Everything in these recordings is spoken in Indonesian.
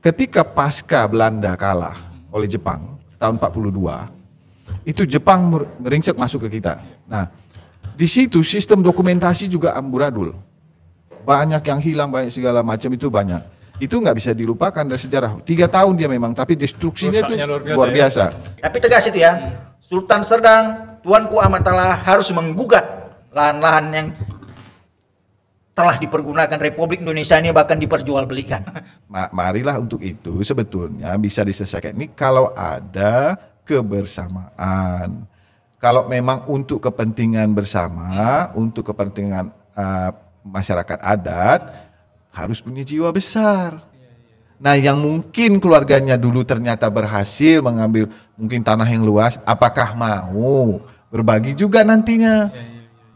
ketika pasca Belanda kalah oleh Jepang tahun 42, itu Jepang meringsek masuk ke kita. Nah, di situ sistem dokumentasi juga amburadul. Banyak yang hilang, banyak segala macam itu banyak. Itu nggak bisa dilupakan dari sejarah. 3 tahun dia memang, tapi destruksinya itu luar biasa. Tapi tegas itu ya, Sultan Serdang, Tuanku Amatullah harus menggugat lahan-lahan yang telah dipergunakan Republik Indonesia ini, bahkan diperjualbelikan. Marilah untuk itu sebetulnya bisa diselesaikan ini kalau ada kebersamaan. Kalau memang untuk kepentingan bersama, untuk kepentingan masyarakat adat, harus punya jiwa besar. Nah, yang mungkin keluarganya dulu ternyata berhasil mengambil mungkin tanah yang luas, apakah mau berbagi juga nantinya?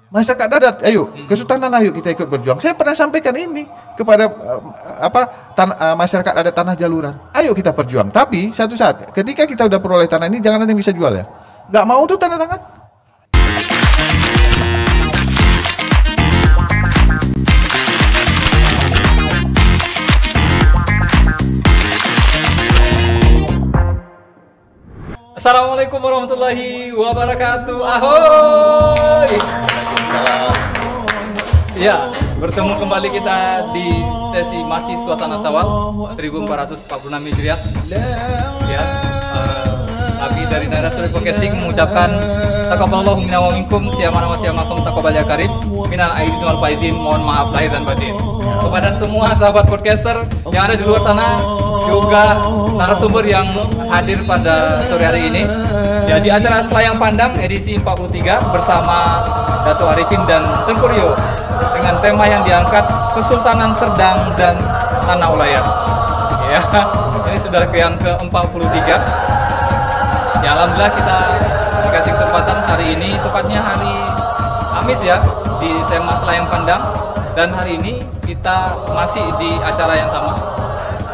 Masyarakat adat, ayo, Kesultanan, ayo kita ikut berjuang. Saya pernah sampaikan ini kepada masyarakat adat tanah Jaluran. Ayo kita berjuang. Tapi satu saat, ketika kita udah peroleh tanah ini, jangan ada yang bisa jual ya. Nggak mau tuh tanda tangan. Assalamualaikum warahmatullahi wabarakatuh. Ahoy. Ya, bertemu kembali kita di sesi masih suasana Syawal 1446 Hijriah. Ya, kami dari Narasuri Podcasting mengucapkan taqabbalallahu minna wa minkum siyamana wa siyamakum taqabbal ya karim minal aidin wal faizin, mohon maaf lahir dan batin. Kepada semua sahabat podcaster yang ada di luar sana, juga narasumber yang hadir pada sore hari ini ya di acara Selayang Pandang edisi 43 bersama Dato Arifin dan Tengku Rio dengan tema yang diangkat Kesultanan Serdang dan Tanah Ulayar. Ya, ini sudah yang ke-43. Ya, alhamdulillah kita dikasih kesempatan hari ini, tepatnya hari Kamis ya, di tema Selayang Pandang, dan hari ini kita masih di acara yang sama,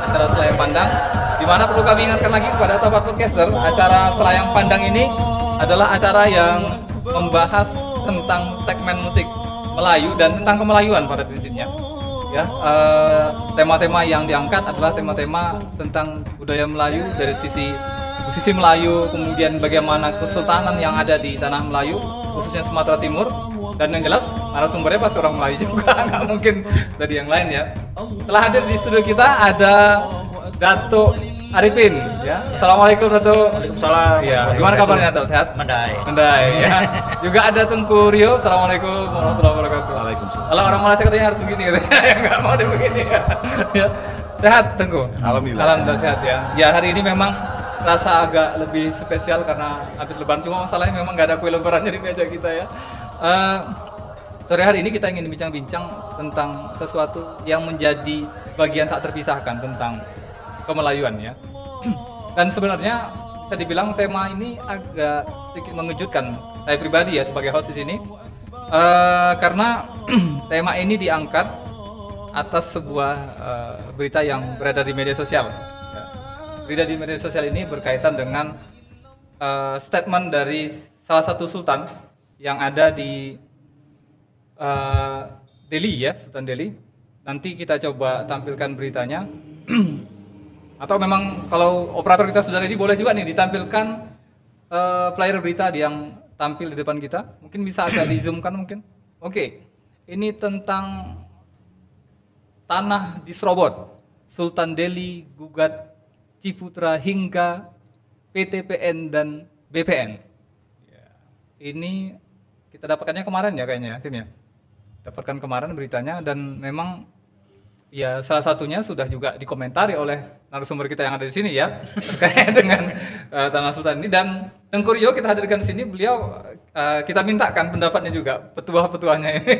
acara Selayang Pandang, di mana perlu kami ingatkan lagi kepada sahabat podcaster, acara Selayang Pandang ini adalah acara yang membahas tentang segmen musik Melayu dan tentang kemelayuan pada prinsipnya. Ya, tema-tema yang diangkat adalah tema-tema tentang budaya Melayu dari sisi musisi Melayu, kemudian bagaimana kesultanan yang ada di tanah Melayu, khususnya Sumatera Timur, dan yang jelas narasumbernya pasti orang Melayu juga, nggak mungkin dari yang lain ya. Telah hadir di studio kita ada Dato Arifin, ya. Assalamualaikum Dato. Waalaikumsalam. Ya, gimana kabarnya Dato? Sehat? Mendai. Mendai ya. Juga ada Tengku Rio. Assalamualaikum warahmatullahi wabarakatuh. Waalaikumsalam. Kalau orang Malaysia katanya harus begini katanya, nggak mau dia begini ya. Ya. Sehat Tengku? Alhamdulillah. Alhamdulillah sehat ya. Ya, hari ini memang rasa agak lebih spesial karena habis lebaran, cuma masalahnya memang nggak ada kue lebaran di meja kita ya. Sore hari ini kita ingin bincang-bincang tentang sesuatu yang menjadi bagian tak terpisahkan tentang kemelayuan ya. Dan sebenarnya bisa dibilang tema ini agak sedikit mengejutkan saya pribadi ya sebagai host di sini, karena tema ini diangkat atas sebuah berita yang berada di media sosial. Berita di media sosial ini berkaitan dengan statement dari salah satu sultan yang ada di Delhi ya, Sultan Delhi. Nanti kita coba tampilkan beritanya. Atau memang kalau operator kita saudara ini boleh juga nih ditampilkan flyer berita yang tampil di depan kita. Mungkin bisa agak di zoomkan mungkin. Oke. Ini tentang tanah di Serobot. Sultan Delhi gugat Ciputra hingga PTPN dan BPN. Ya. Ini kita dapatkannya kemarin ya kayaknya tim ya. Dapatkan kemarin beritanya, dan memang ya salah satunya sudah juga dikomentari oleh narasumber kita yang ada di sini ya terkait dengan Tanah Sultan ini. Dan Tengku Rio kita hadirkan di sini, beliau kita mintakan pendapatnya juga, petuah-petuahnya ini.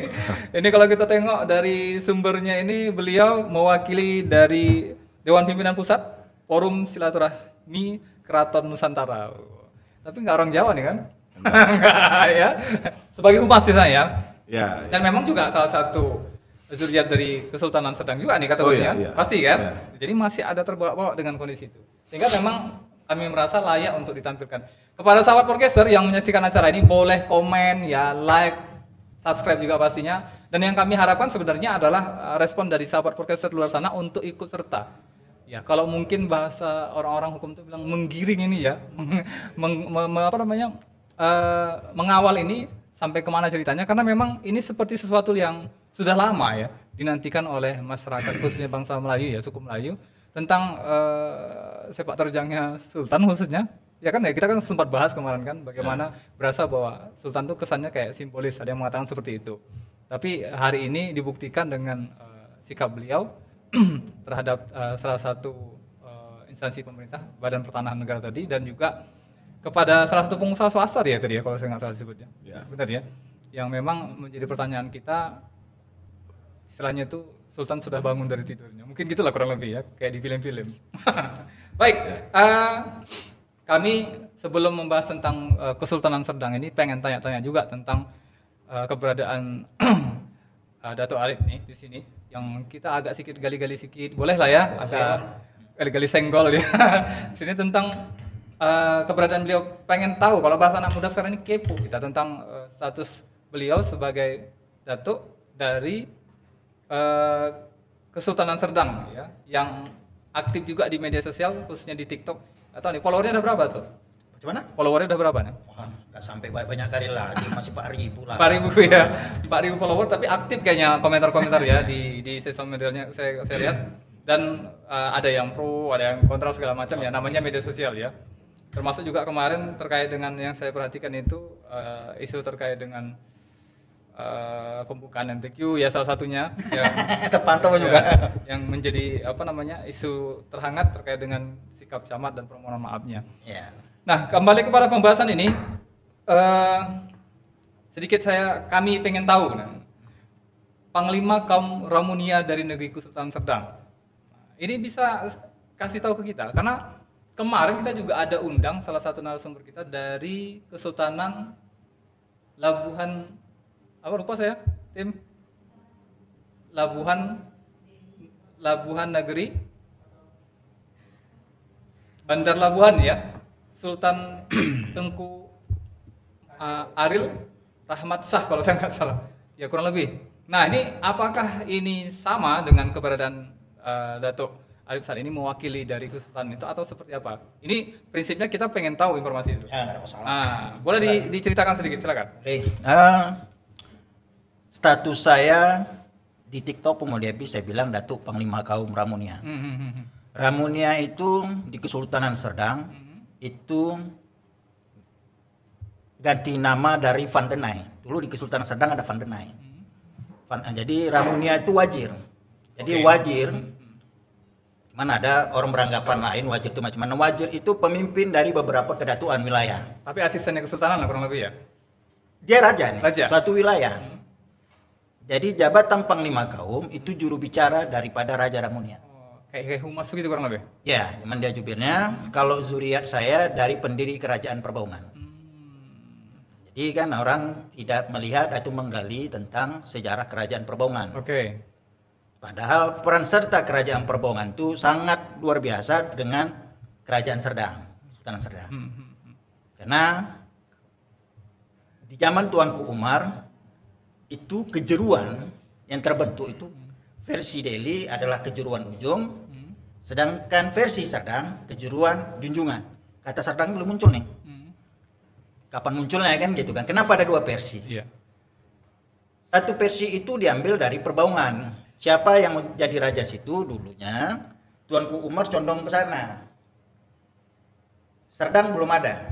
Ini kalau kita tengok dari sumbernya ini, beliau mewakili dari Dewan Pimpinan Pusat Forum Silaturahmi Keraton Nusantara. Tapi nggak orang Jawa nih kan? Enggak ya. Sebagai humas di sana ya. Ya. Dan memang juga salah satu zuriat dari Kesultanan Serdang juga nih katanya. Iya. Pasti kan? Iya. Jadi masih ada terbawa-bawa dengan kondisi itu. Sehingga memang kami merasa layak untuk ditampilkan. Kepada sahabat podcaster yang menyaksikan acara ini, boleh komen ya, like, subscribe juga pastinya. Dan yang kami harapkan sebenarnya adalah respon dari sahabat podcaster luar sana untuk ikut serta Ya, kalau mungkin bahasa orang-orang hukum itu bilang menggiring ini ya, mengawal ini sampai kemana ceritanya, karena memang ini seperti sesuatu yang sudah lama ya dinantikan oleh masyarakat khususnya bangsa Melayu ya, suku Melayu, tentang sepak terjangnya Sultan khususnya. Ya kan ya, kita kan sempat bahas kemarin kan bagaimana berasa bahwa Sultan itu kesannya kayak simbolis, ada yang mengatakan seperti itu. Tapi hari ini dibuktikan dengan sikap beliau terhadap salah satu instansi pemerintah, Badan Pertanahan Negara tadi, dan juga kepada salah satu pengusaha swasta ya tadi ya, kalau saya nggak salah disebutnya. Ya. Benar ya. Yang memang menjadi pertanyaan kita, istilahnya itu Sultan sudah bangun dari tidurnya. Mungkin gitulah kurang lebih ya, kayak di film-film. Baik, kami sebelum membahas tentang Kesultanan Serdang ini pengen tanya-tanya juga tentang keberadaan Dato' Arif nih di sini, yang kita agak sedikit gali-gali sedikit, boleh lah ya, agak gali-gali senggol ya. Di sini tentang keberadaan beliau, pengen tahu kalau bahasa anak muda sekarang ini kepo kita tentang status beliau sebagai Datuk dari Kesultanan Serdang ya, yang aktif juga di media sosial khususnya di TikTok. Atau nih followernya ada berapa tuh? Bagaimana? Followernya udah berapa nih? Wah, nggak sampai banyak kali lah, dia masih 4.000 lah. 4.000 ya, 4.000 follower, tapi aktif kayaknya komentar-komentar ya di sosial medianya saya lihat. Dan ada yang pro, ada yang kontra segala macam ya, namanya media sosial ya. Termasuk juga kemarin terkait dengan yang saya perhatikan itu isu terkait dengan pembukaan MTQ ya, salah satunya ya, terpantau juga yang menjadi isu terhangat terkait dengan sikap camat dan permohonan maafnya. ya. Nah, kembali kepada pembahasan ini, sedikit kami pengen tahu, Panglima kaum Ramunia dari negeri Kesultanan Serdang. Ini bisa kasih tahu ke kita, karena kemarin kita juga ada undang salah satu narasumber kita dari Kesultanan Labuhan, apa lupa saya, tim Labuhan Negeri, Bandar Labuhan ya. Sultan Tengku Aril Rahmat Shah kalau saya nggak salah, ya kurang lebih. Nah ini apakah ini sama dengan keberadaan Datuk Arif saat ini mewakili dari Kesultanan itu atau seperti apa? Ini prinsipnya kita pengen tahu informasi itu. Ya, nggak ada masalah. Boleh diceritakan sedikit, silakan. Status saya di TikTok kemudian saya bilang Datuk Panglima Kaum Ramunia. Ramunia itu di Kesultanan Serdang. Itu ganti nama dari Van Denai. Dulu di Kesultanan Serdang ada Van Denai. Jadi Ramunia itu wajir. Jadi wajir, mana ada orang beranggapan lain wajir itu macam-macam. Wajir itu pemimpin dari beberapa kedatuan wilayah. Tapi asistennya Kesultanan lah kurang lebih ya? Dia raja nih, raja. Suatu wilayah. Jadi jabatan Panglima Kaum itu juru bicara daripada Raja Ramunia. Kayak humas begitu kurang lebih? Ya, cuman dia jubirnya. Kalau zuriat saya dari pendiri kerajaan Perbaungan. Jadi kan orang tidak melihat atau menggali tentang sejarah kerajaan Perbaungan. Oke. Padahal peran serta kerajaan Perbaungan itu sangat luar biasa dengan kerajaan Serdang, Sultanan Serdang. Karena di zaman Tuanku Umar itu kejeruan yang terbentuk itu versi Delhi adalah kejuruan ujung. Sedangkan versi Serdang kejuruan junjungan. Kata Serdang belum muncul nih. Kapan munculnya kan gitu kan? Kenapa ada dua versi? Iya. Satu versi itu diambil dari Perbaungan. Siapa yang menjadi raja situ dulunya? Tuanku Umar condong ke sana. Serdang belum ada.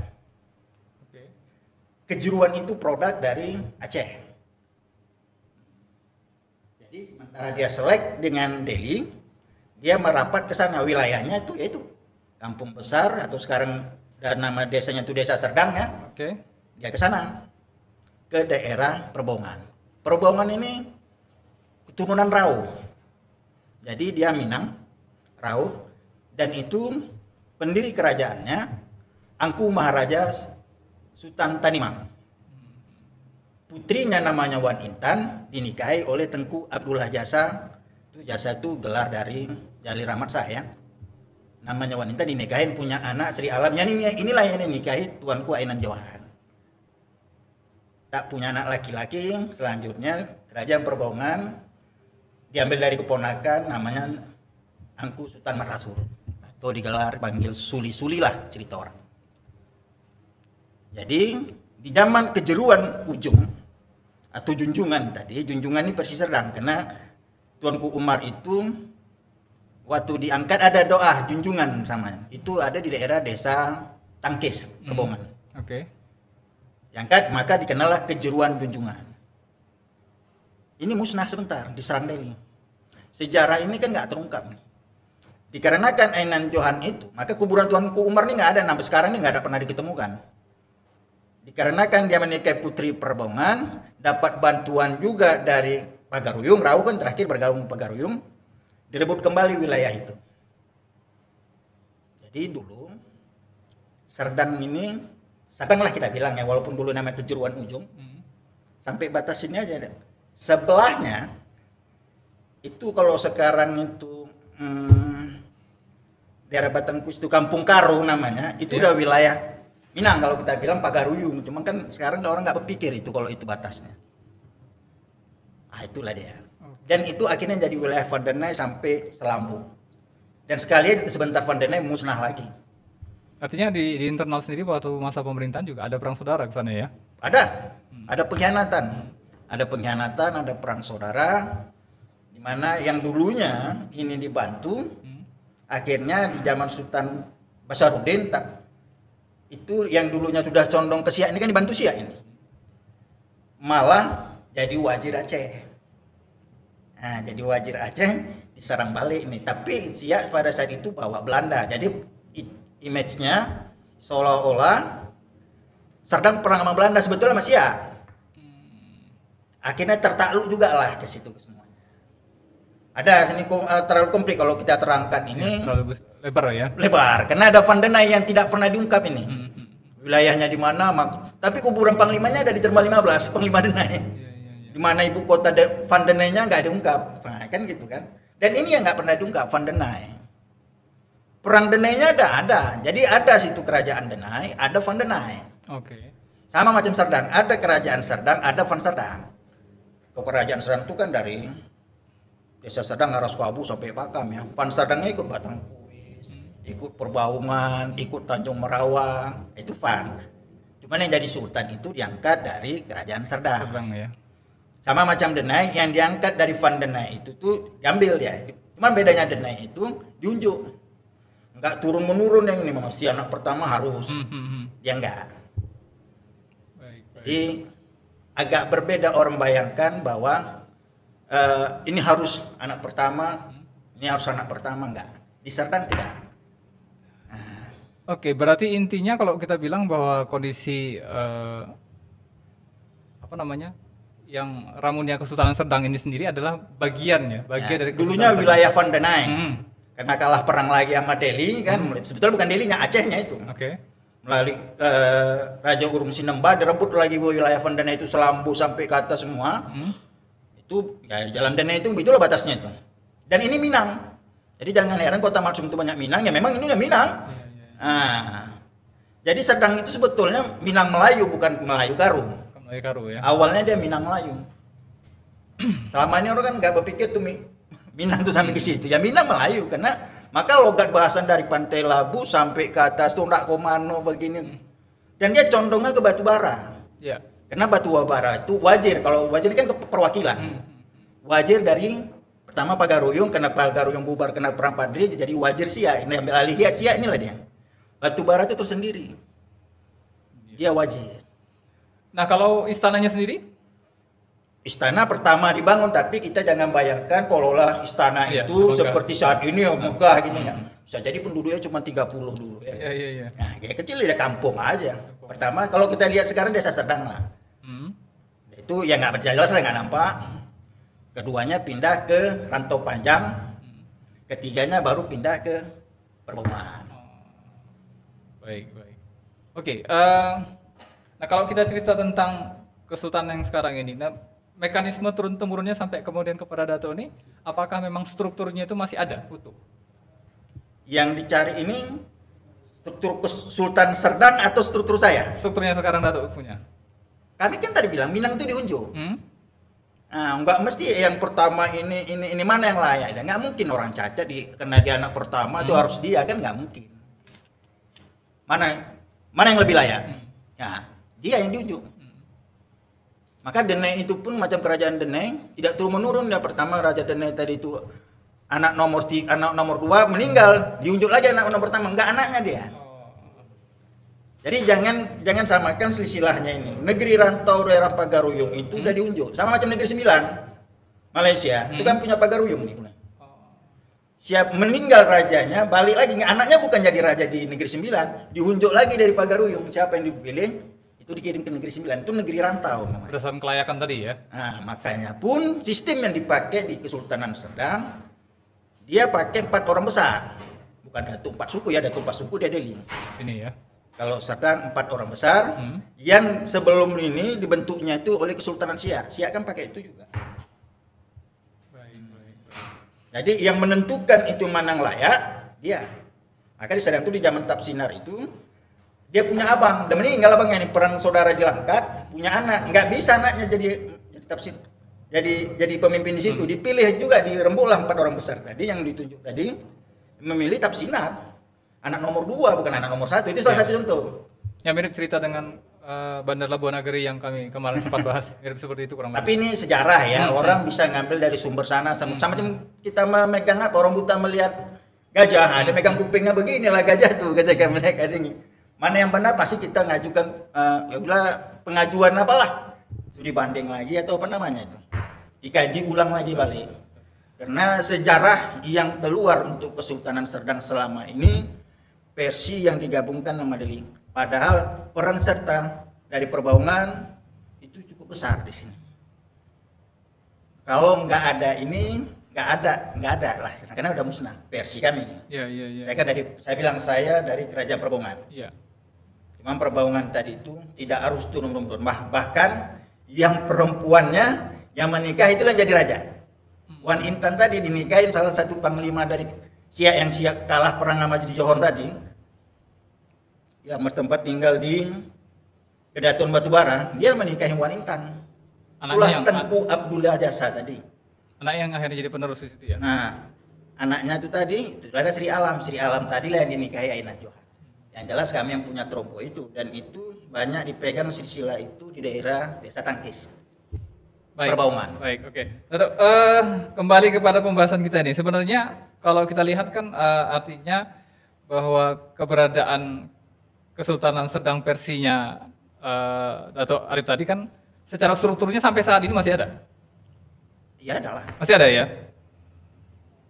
Kejuruan itu produk dari Aceh. Jadi sementara dia selek dengan Delhi, dia merapat ke sana, wilayahnya itu yaitu Kampung Besar atau sekarang dan nama desanya itu Desa Serdang ya. Dia ke sana, ke daerah Perbaungan. Perbaungan ini keturunan Rau. Jadi dia Minang, Rau, dan itu pendiri kerajaannya Angku Maharaja Sultan Tanimang. Putrinya namanya Wan Intan dinikahi oleh Tengku Abdullah Jasa. Itu Jasa itu gelar dari Jali Rahmat Shah ya. Namanya Wan Intan dinikahin punya anak Sri Alam. Inilah yang dinikahi Tuanku Ainan Johan. Tak punya anak laki-laki, selanjutnya kerajaan Perbaungan diambil dari keponakan namanya Angku Sultan Marasur. atau digelar panggil suli-suli lah cerita orang. Jadi di zaman kejeruan ujung atau junjungan tadi, junjungan ini Persis Serdang karena Tuanku Umar itu waktu diangkat ada doa junjungan sama. Itu ada di daerah desa Tangkis, Kebongan. Oke. Diangkat maka dikenallah kejeruan junjungan. Ini musnah sebentar, diserang Delhi. Sejarah ini kan nggak terungkap. Dikarenakan Ainan Johan itu, maka kuburan Tuanku Umar ini nggak ada, sampai sekarang ini nggak ada pernah diketemukan. Dikarenakan dia menikahi putri Perbongan, dapat bantuan juga dari Pagaruyung, Rau kan terakhir bergabung ke Pagaruyung, direbut kembali wilayah itu. Jadi dulu Serdang ini, Serdang lah kita bilang ya, walaupun dulu namanya kejeruan ujung, sampai batas sini aja ada. Sebelahnya itu kalau sekarang itu daerah Batangkuis itu Kampung Karo namanya, itu udah wilayah Minang kalau kita bilang Pagaruyung, cuma kan sekarang orang nggak berpikir itu kalau itu batasnya. Ah itulah dia. Dan itu akhirnya jadi wilayah Van den Nay sampai Selambu. Dan sekalian itu sebentar Van den Nay musnah lagi. Artinya di internal sendiri waktu masa pemerintahan juga ada perang saudara ke sana ya? Ada pengkhianatan. Ada pengkhianatan, ada perang saudara, di mana yang dulunya ini dibantu, akhirnya di zaman Sultan Basaruddin, itu yang dulunya sudah condong ke Siak ini kan dibantu Siak ini, malah jadi wazir Aceh. Nah, jadi wazir Aceh diserang balik ini, tapi Siak pada saat itu bawa Belanda, jadi image-nya seolah-olah Serdang perang sama Belanda, sebetulnya sama Siak. Akhirnya tertakluk juga lah ke situ semuanya. Ada sini terlalu komplit kalau kita terangkan ini. Terlalu lebar ya? Lebar, karena ada Van den Nay yang tidak pernah diungkap ini. Wilayahnya di mana? Tapi kuburan panglimanya ada di Termal 15, Panglima Denai. Di mana ibu kota Van den Nay-nya nggak diungkap. Nah, kan gitu kan. Dan ini yang nggak pernah diungkap, Van den Nay. Perang Denai-nya ada. Jadi ada situ kerajaan Denai, ada Van den Nay. Oke. Sama macam Serdang, ada kerajaan Serdang, ada Van Serdang. Kerajaan Serdang itu kan dari desa Serdang arah Sukabu sampai Pakam ya. Van Serdangnya ikut Batangkuis, ikut Perbaungan, ikut Tanjung Merawang, itu Van. Cuman yang jadi sultan itu diangkat dari kerajaan Serdang. Serdang ya. Sama macam Denai, yang diangkat dari Van Denai itu tuh diambil ya. Cuman bedanya Denai itu diunjuk. Enggak turun menurun yang ini, masih anak pertama harus. Dia enggak. Jadi agak berbeda orang bayangkan bahwa ini harus anak pertama, ini harus anak pertama, enggak. Di Serdang tidak. Oke, berarti intinya kalau kita bilang bahwa kondisi yang Ramunia Kesultanan Serdang ini sendiri adalah bagian dari dulunya wilayah Van den Nay. Karena kalah perang lagi sama Delhi kan, sebetulnya bukan Delhi-nya, Acehnya itu. Oke. Melalui Raja Urung Sinemba direbut lagi wilayah Van den Nay itu, Selambu sampai ke atas semua. Itu ya jalan Denai itu itulah batasnya itu. Dan ini Minang. Jadi jangan heran kota Maksum itu banyak Minang, ya memang ini udah Minang. Nah, jadi Serdang itu sebetulnya Minang Melayu, bukan Melayu Karo. Melayu Karo ya. Awalnya dia Minang Melayu. Selama ini orang kan nggak berpikir tuh Minang tuh sampai ke situ. Ya Minang Melayu karena maka logat bahasan dari Pantai Labu sampai ke atas Tundak Komano begini. Dan dia condongnya ke batu bara. Ya. Karena batu bara itu wajir. Kalau wajir kan perwakilan. Wajir dari pertama Pagaruyung, karena Pagaruyung bubar kena perang Padri, jadi wajir Siak. Ini ambil alih Siak, inilah dia. Batu bara itu tersendiri. Dia wajir. Nah, kalau istananya sendiri? Istana pertama dibangun, tapi kita jangan bayangkan kalaulah istana itu seperti saat ini megah gini ya. Bisa jadi penduduknya cuma 30 dulu ya. Iya. Nah, kayak kecil ya kampung aja. Pertama kalau kita lihat sekarang desa Serdang lah. Itu ya nggak berjelas lah, nggak nampak. Keduanya pindah ke Rantau Panjang. Ketiganya baru pindah ke Perbongan. Baik. Oke. Nah kalau kita cerita tentang Kesultanan yang sekarang ini, nah mekanisme turun-temurunnya sampai kemudian kepada Dato ini, apakah memang strukturnya itu masih ada utuh? Yang dicari ini struktur Sultan Serdang atau struktur saya? Strukturnya sekarang Dato punya. Kami kan tadi bilang Minang itu diunjuk. Nggak mesti yang pertama ini mana yang layak. Dan nggak mungkin orang Cacat karena dia anak pertama itu harus dia, kan nggak mungkin. Mana yang lebih layak? Nah, dia yang diunjuk. Maka Deneng itu pun macam kerajaan Deneng tidak turun menurun. Yang pertama Raja Deneng tadi itu anak nomor 2 meninggal, diunjuk lagi anak nomor pertama, nggak anaknya dia. Jadi jangan samakan silsilahnya ini. Negeri rantau daerah Pagaruyung itu udah diunjuk. Sama macam Negeri Sembilan, Malaysia, itu kan punya Pagaruyung nih. Siap meninggal rajanya, balik lagi. Anaknya bukan jadi raja di Negeri Sembilan, diunjuk lagi dari Pagaruyung. Siapa yang dipilih, itu dikirim ke Negeri Sembilan. Itu negeri rantau namanya. Berdasarkan kelayakan tadi ya? Nah, makanya pun sistem yang dipakai di Kesultanan Serdang, dia pakai 4 orang besar. Bukan Datuk 4 suku ya, Datuk 4 suku dia ada 5. Ini ya. Kalau Serdang 4 orang besar, yang sebelum ini dibentuknya itu oleh Kesultanan Siak. Siak kan pakai itu juga. Baik. Jadi yang menentukan itu mana yang layak, dia. Maka di Serdang itu di zaman Tapsinar itu, dia punya abang. Dan meninggal abangnya ini, perang saudara di Langkat, punya anak. Nggak bisa anaknya jadi Tapsin. Jadi pemimpin di situ. Dipilih juga, dirembuklah 4 orang besar tadi yang ditunjuk tadi, memilih Tapsinar. Anak nomor 2 bukan anak nomor 1. Itu salah satu contoh. Yang mirip cerita dengan Bandar Labuan Nagari yang kami kemarin sempat bahas, mirip seperti itu kurang lebih. Tapi ini sejarah ya, orang bisa ngambil dari sumber sana sama macam kita memegang apa, orang buta melihat gajah, ada megang kupingnya beginilah gajah tuh ketika mereka ini. Mana yang benar pasti kita ngajukan pengajuan apalah. Studi banding lagi atau apa namanya itu. Dikaji ulang lagi balik. Karena sejarah yang keluar untuk Kesultanan Serdang selama ini versi yang digabungkan sama Deling. Padahal peran serta dari Perbaungan itu cukup besar di sini. Kalau nggak ada ini, nggak ada lah. Karena udah musnah versi kami ini. Iya. Saya bilang saya dari Kerajaan Perbaungan. Iya. Cuman Perbaungan tadi itu tidak harus turun-temurun. Bahkan yang perempuannya yang menikah itu yang jadi raja. Wan Intan tadi dinikahin salah satu panglima dari Siak yang Siak kalah perang sama di Johor tadi. Ya tempat tinggal di Kedaton Batubara, dia menikahi Wan Intan. Anaknya yang Tengku Abdullah Jasa tadi. Anak yang akhirnya jadi penerus di situ ya. Nah, anaknya itu tadi itu ada Sri Alam tadi lah yang dinikahi Ainat Johan. Yang jelas kami yang punya trombo itu, dan itu banyak dipegang silsilah itu di daerah Desa Tangkis. Perbaungan. Baik, oke. Kembali kepada pembahasan kita ini. Sebenarnya kalau kita lihat kan artinya bahwa keberadaan Kesultanan Serdang versinya Dato' Arif tadi kan secara strukturnya sampai saat ini masih ada? Iya adalah. Masih ada ya?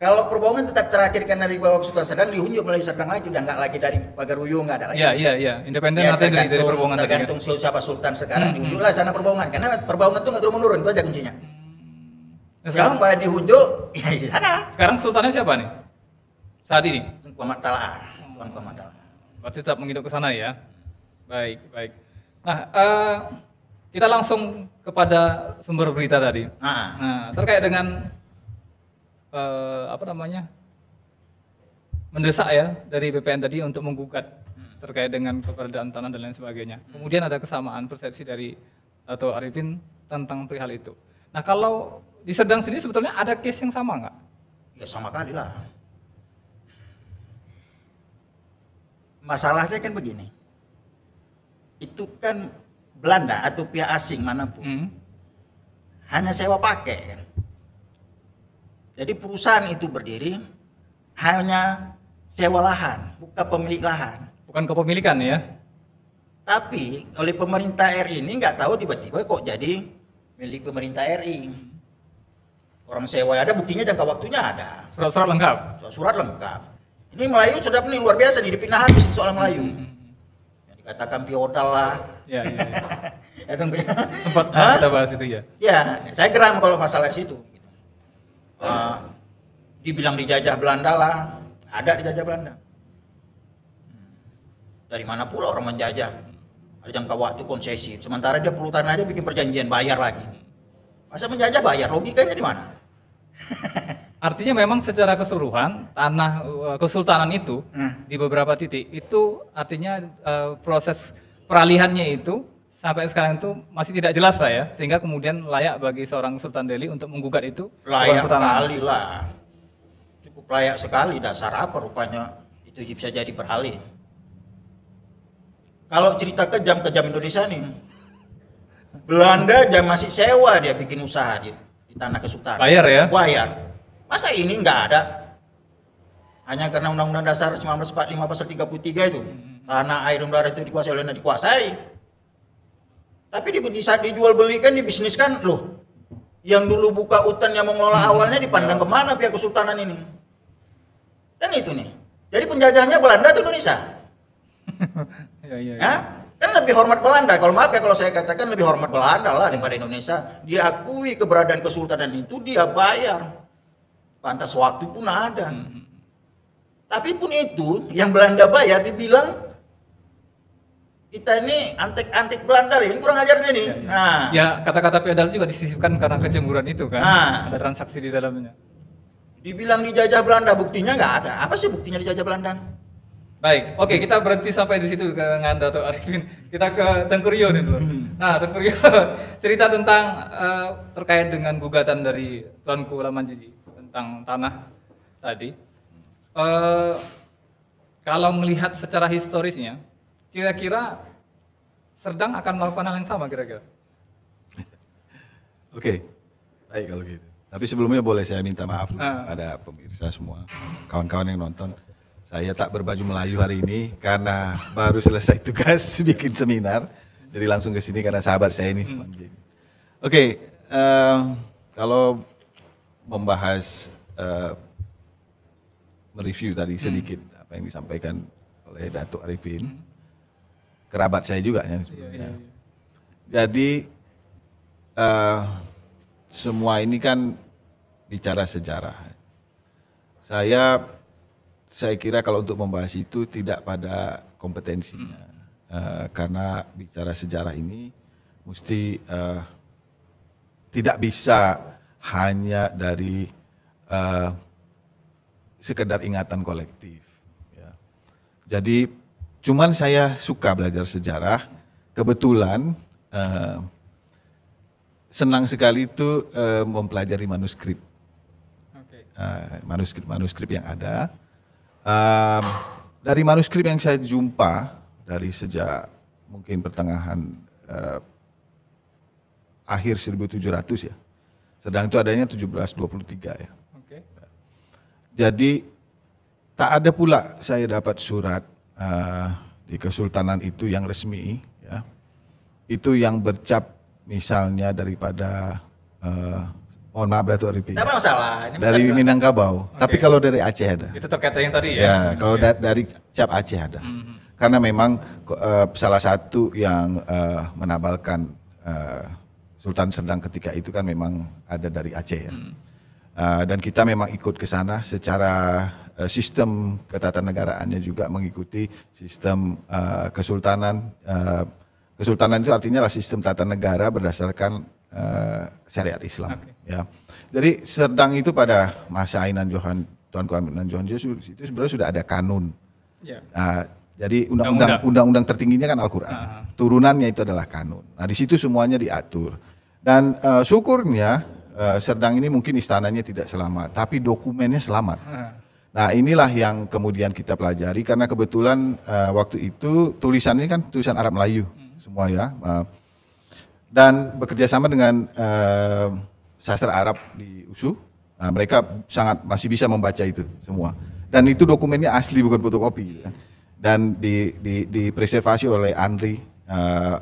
Kalau Perbaungan tetap terakhir karena di bawah Kesultanan Serdang diunjuk melalui Serdang lagi, udah nggak lagi dari Pagaruyung, nggak ada lagi. Iya. Independen ya, artinya dari Perbaungan tadi. Tergantung siapa Sultan sekarang diunjuklah sana Perbaungan, karena Perbaungan itu nggak turun menurun, itu aja kuncinya. Siapa diunjuk, ya di sana. Sekarang Sultannya siapa nih? Saat ini? Tuan Matala. Berarti tetap menghidup ke sana ya. Baik. Nah, kita langsung kepada sumber berita tadi. Nah, terkait dengan mendesak ya dari BPN tadi untuk menggugat terkait dengan keberadaan tanah dan lain sebagainya. Kemudian ada kesamaan persepsi dari Dato' Arifin tentang perihal itu. Nah, kalau di Serdang sendiri sebetulnya ada case yang sama nggak? Ya sama kali lah. Masalahnya kan begini, itu kan Belanda atau pihak asing manapun hanya sewa pakai kan. Jadi perusahaan itu berdiri hanya sewa lahan, bukan pemilik lahan. Bukan kepemilikan ya? Tapi oleh pemerintah RI ini nggak tahu tiba-tiba kok jadi milik pemerintah RI. Orang sewa ada, buktinya jangka waktunya ada. Surat-surat lengkap? Surat lengkap. Ini Melayu sudah nih luar biasa nih, dipindah habis soal Melayu. Yang dikatakan feodal lah. Iya. Ya tentu ya. Sempat kita bahas itu ya. Ya, saya geram kalau masalah di situ. Gitu. Dibilang dijajah Belanda lah, ada dijajah Belanda. Dari mana pula orang menjajah? Ada jangka waktu konsesi. Sementara dia perlu tanah aja bikin perjanjian bayar lagi. Masa menjajah bayar? Logikanya di mana? Artinya memang secara keseluruhan tanah kesultanan itu di beberapa titik itu artinya proses peralihannya itu sampai sekarang itu masih tidak jelas lah ya, sehingga kemudian layak bagi seorang Sultan Delhi untuk menggugat itu. Layak sekali lah, cukup layak sekali. Dasar apa rupanya itu bisa jadi beralih. Kalau cerita kejam Indonesia nih, Belanda jam masih sewa dia bikin usaha di tanah kesultanan. Bayar ya? Bayar. Masa ini nggak ada? Hanya karena Undang-Undang Dasar 1945 pasal 33 itu, tanah air dan udara itu dikuasai oleh dikuasai. Tapi bisa dijual belikan, dibisniskan, loh. Yang dulu buka hutan yang mengelola awalnya dipandang kemana pihak kesultanan ini? Kan itu nih. Jadi penjajahnya Belanda atau Indonesia? Ya? Kan lebih hormat Belanda. Kalau maaf ya kalau saya katakan lebih hormat Belanda lah daripada Indonesia. Diakui keberadaan kesultanan itu, dia bayar. Pantas waktu pun ada. Tapi pun itu yang Belanda bayar dibilang kita ini antek-antek Belanda ini kurang ajarnya nih. Nah. Ya kata-kata feodal juga disisipkan karena kecemburuan itu kan. Ada transaksi di dalamnya. Dibilang dijajah Belanda, buktinya nggak ada. Apa sih buktinya dijajah Belanda? Baik, oke, kita berhenti sampai di situ dengan Dato' Arifin. Kita ke Tengku Rio nih dulu. Nah, Tengku Rio cerita tentang terkait dengan gugatan dari Tuanku Lamanjiji tentang tanah tadi. Kalau melihat secara historisnya, kira-kira Serdang akan melakukan hal yang sama kira-kira? Oke, baik kalau gitu. Tapi sebelumnya boleh saya minta maaf pada pemirsa semua, kawan-kawan yang nonton. Saya tak berbaju Melayu hari ini karena baru selesai tugas bikin seminar, jadi langsung ke sini karena sahabat saya ini. Oke, kalau membahas mereview tadi sedikit apa yang disampaikan oleh Dato' Arifin, kerabat saya juga ya sebenarnya. Jadi semua ini kan bicara sejarah. Saya kira kalau untuk membahas itu tidak pada kompetensinya, karena bicara sejarah ini mesti tidak bisa hanya dari sekedar ingatan kolektif. Ya. Jadi cuman saya suka belajar sejarah, kebetulan senang sekali itu mempelajari manuskrip, manuskrip yang ada. Dari manuskrip yang saya jumpa dari sejak mungkin pertengahan akhir 1700 ya, sedang itu adanya 1723 ya. Jadi tak ada pula saya dapat surat di kesultanan itu yang resmi ya, itu yang bercap misalnya daripada mohon maaf Dato' Arifin. Tidak masalah. Dari Minangkabau. Tapi kalau dari Aceh ada. Itu terkait yang tadi ya? Ya, kalau dari cap Aceh ada. Karena memang salah satu yang menabalkan Sultan Serdang ketika itu kan memang ada dari Aceh ya. Dan kita memang ikut ke sana secara sistem ketatanegaraannya juga mengikuti sistem kesultanan. Kesultanan itu artinya adalah sistem tata negara berdasarkan syariat Islam. Ya. Jadi Serdang itu pada masa Tuanku Ainan Johan itu sebenarnya sudah ada kanun. Ya. Jadi undang-undang tertingginya kan Al-Quran. Turunannya itu adalah kanun. Nah di situ semuanya diatur. Dan syukurnya Serdang ini mungkin istananya tidak selamat, tapi dokumennya selamat. Nah inilah yang kemudian kita pelajari karena kebetulan waktu itu tulisannya kan tulisan Arab Melayu semua ya. Dan bekerja sama dengan sastra Arab di USU, mereka masih bisa membaca itu semua. Dan itu dokumennya asli bukan fotokopi. Dan dipreservasi oleh ANRI,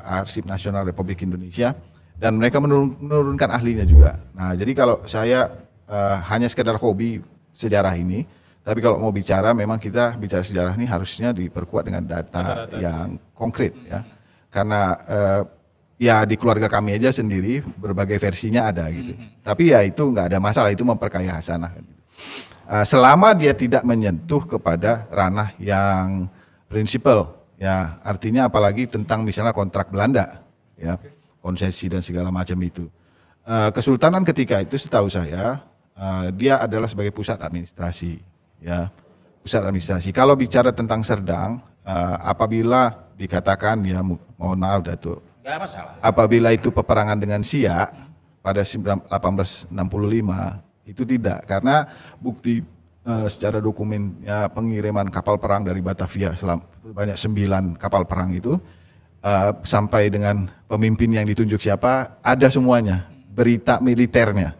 Arsip Nasional Republik Indonesia. Dan mereka menurunkan ahlinya juga. Nah, jadi kalau saya hanya sekedar hobi sejarah ini, tapi kalau mau bicara, memang kita bicara sejarah ini harusnya diperkuat dengan data yang konkret ya. Karena ya di keluarga kami aja sendiri berbagai versinya ada gitu. Tapi ya itu nggak ada masalah, itu memperkaya hasanah. Selama dia tidak menyentuh kepada ranah yang prinsipal, ya artinya apalagi tentang misalnya kontrak Belanda, ya. Konsesi dan segala macam itu. Kesultanan ketika itu setahu saya dia adalah sebagai pusat administrasi, ya pusat administrasi. Kalau bicara tentang Serdang, apabila dikatakan ya mohon maaf Dato' Nggak masalah. Apabila itu peperangan dengan Siak pada 1865 itu tidak, karena bukti secara dokumennya pengiriman kapal perang dari Batavia banyak 9 kapal perang itu sampai dengan pemimpin yang ditunjuk siapa ada semuanya, berita militernya.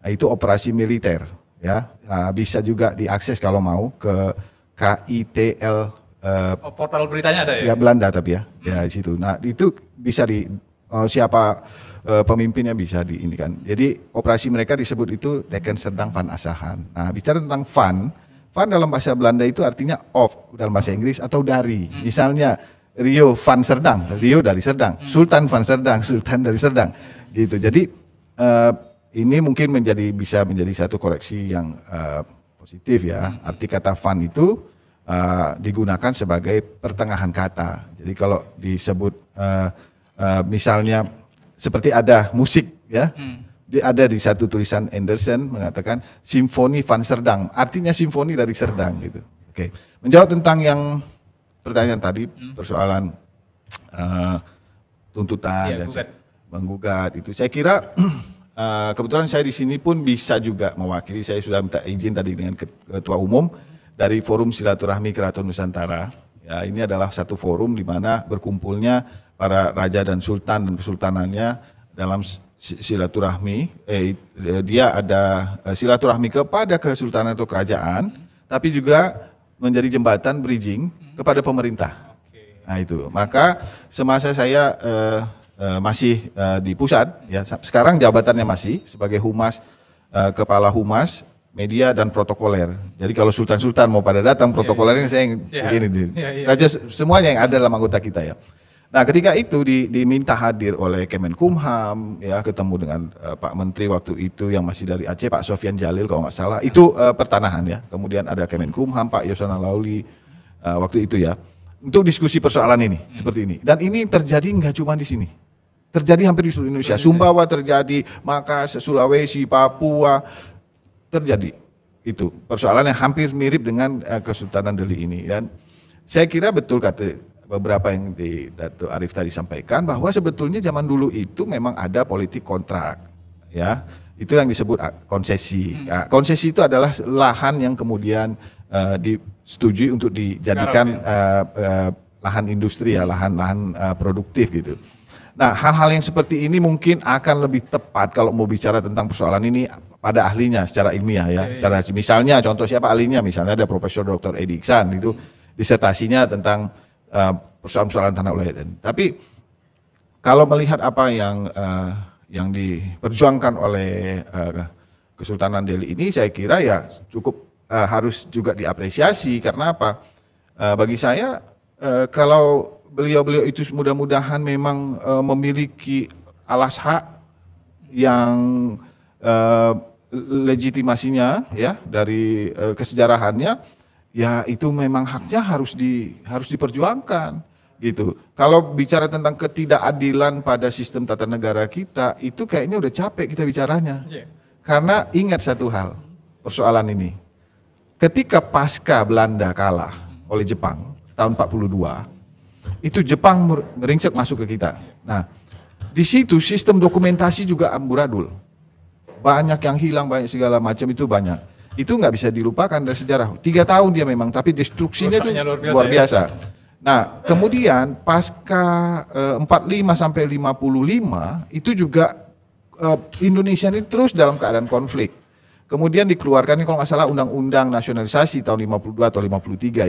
Nah, itu operasi militer ya. Bisa juga diakses kalau mau ke KITL portal beritanya ada ya? Ya Belanda tapi ya di situ. Nah itu bisa siapa pemimpinnya bisa ini kan. Jadi operasi mereka disebut itu Teken Serdang Van Asahan. Nah bicara tentang van dalam bahasa Belanda itu artinya of dalam bahasa Inggris atau dari. Misalnya Rio van Serdang, Rio dari Serdang, Sultan van Serdang, Sultan dari Serdang, gitu. Jadi ini mungkin bisa menjadi satu koreksi yang positif ya. Arti kata van itu digunakan sebagai pertengahan kata. Jadi kalau disebut misalnya seperti ada musik ya, ada di satu tulisan Andersen mengatakan Simfoni van Serdang, artinya simfoni dari Serdang gitu. Oke, menjawab tentang yang pertanyaan tadi persoalan tuntutan dan menggugat itu, saya kira kebetulan saya di sini pun bisa juga mewakili. Saya sudah minta izin tadi dengan Ketua Umum dari Forum Silaturahmi Keraton Nusantara. Ya, ini adalah satu forum di mana berkumpulnya para raja dan sultan dan kesultanannya dalam silaturahmi. Dia ada silaturahmi kepada kesultanan atau kerajaan, tapi juga menjadi jembatan bridging kepada pemerintah. Nah itu. Maka semasa saya masih di pusat, ya sekarang jabatannya masih sebagai humas, kepala humas media dan protokoler. Jadi kalau sultan-sultan mau pada datang protokolernya saya yang begini, raja semuanya yang ada dalam anggota kita ya. Nah ketika itu diminta hadir oleh Kemenkumham, ya ketemu dengan Pak Menteri waktu itu yang masih dari Aceh, Pak Sofyan Jalil kalau nggak salah, itu pertanahan ya. Kemudian ada Kemenkumham, Pak Yosona Lauli waktu itu ya, untuk diskusi persoalan ini seperti ini. Dan ini terjadi nggak cuma di sini, terjadi hampir di seluruh Indonesia. Sumbawa terjadi, Makassar, Sulawesi, Papua terjadi. Itu persoalan yang hampir mirip dengan Kesultanan Delhi ini. Dan saya kira betul kata beberapa yang di Dato' Arif tadi sampaikan bahwa sebetulnya zaman dulu itu memang ada politik kontrak, ya itu yang disebut konsesi. Ya, konsesi itu adalah lahan yang kemudian disetujui untuk dijadikan lahan industri ya, lahan produktif gitu. Nah hal-hal yang seperti ini mungkin akan lebih tepat kalau mau bicara tentang persoalan ini pada ahlinya secara ilmiah ya. Secara misalnya contoh siapa ahlinya, misalnya ada Profesor Dr. Edi Iksan, itu disertasinya tentang persoalan-persoalan tanah wilayah. Tapi kalau melihat apa yang diperjuangkan oleh Kesultanan Delhi ini, saya kira ya cukup harus juga diapresiasi. Karena apa? Bagi saya kalau beliau-beliau itu mudah-mudahan memang memiliki alas hak yang legitimasinya ya dari kesejarahannya. Ya itu memang haknya harus diperjuangkan gitu. Kalau bicara tentang ketidakadilan pada sistem tata negara kita, itu kayaknya udah capek kita bicaranya. Karena ingat satu hal persoalan ini, ketika pasca Belanda kalah oleh Jepang tahun 42, itu Jepang meringsek masuk ke kita. Nah di situ sistem dokumentasi juga amburadul, banyak yang hilang, banyak segala macam itu banyak. Itu nggak bisa dilupakan dari sejarah. 3 tahun dia memang, tapi destruksinya itu luar biasa. Nah, kemudian pasca 45 sampai 55 itu juga Indonesia ini terus dalam keadaan konflik. Kemudian dikeluarkan kalau nggak salah undang-undang nasionalisasi tahun 52 atau 53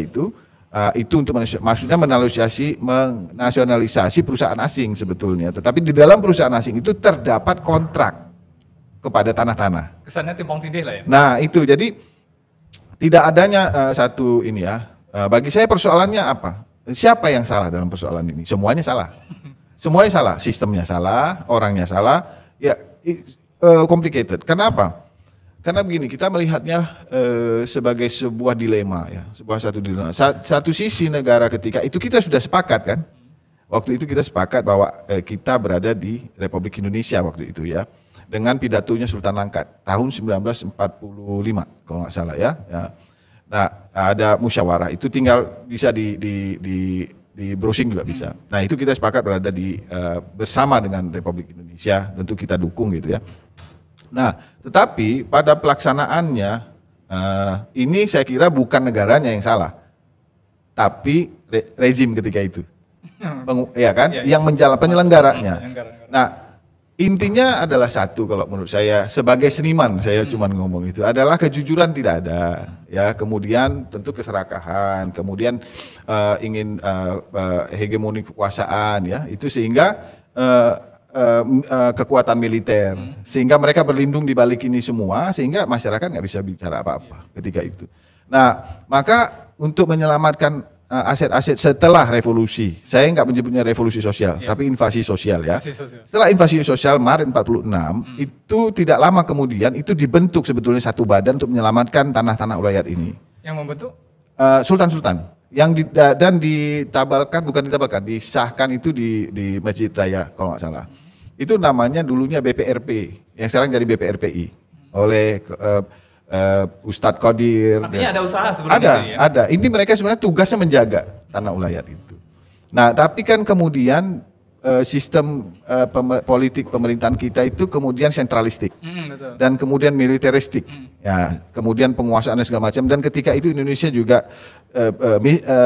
itu untuk maksudnya menasionalisasi perusahaan asing sebetulnya. Tetapi di dalam perusahaan asing itu terdapat kontrak kepada tanah-tanah. Kesannya timpang tindih lah ya. Nah itu jadi tidak adanya satu ini ya. Bagi saya persoalannya apa? Siapa yang salah dalam persoalan ini? Semuanya salah. Semuanya salah. Sistemnya salah, orangnya salah. Ya complicated. Kenapa? Karena begini, kita melihatnya sebagai sebuah dilema ya, satu dilema. Satu sisi negara ketika itu kita sudah sepakat kan? Waktu itu kita sepakat bahwa kita berada di Republik Indonesia waktu itu ya. Dengan pidatonya Sultan Langkat tahun 1945 kalau nggak salah ya. Nah ada musyawarah itu tinggal bisa di browsing juga bisa. Nah itu kita sepakat berada di bersama dengan Republik Indonesia, tentu kita dukung gitu ya. Nah tetapi pada pelaksanaannya ini saya kira bukan negaranya yang salah, tapi rezim ketika itu, ya kan, yang penyelenggaranya. Nah intinya adalah satu kalau menurut saya sebagai seniman, saya cuma ngomong itu adalah kejujuran tidak ada, ya, kemudian tentu keserakahan, kemudian ingin hegemoni kekuasaan, ya, itu sehingga kekuatan militer, sehingga mereka berlindung di balik ini semua, sehingga masyarakat nggak bisa bicara apa-apa ketika itu. Nah maka untuk menyelamatkan aset-aset setelah revolusi, saya nggak menyebutnya revolusi sosial, tapi invasi sosial ya. Setelah invasi sosial Maret 46, itu tidak lama kemudian itu dibentuk sebetulnya satu badan untuk menyelamatkan tanah-tanah ulayat ini. Yang membentuk? Sultan-sultan. Dan disahkan itu di Masjid Raya kalau nggak salah. Itu namanya dulunya BPRP, yang sekarang jadi BPRPI oleh Ustadz Qadir. Artinya ada usaha sebenarnya. Ada. Ini mereka sebenarnya tugasnya menjaga tanah ulayat itu. Nah, tapi kan kemudian sistem politik pemerintahan kita itu kemudian sentralistik dan kemudian militeristik. Ya, kemudian penguasaan dan segala macam. Dan ketika itu Indonesia juga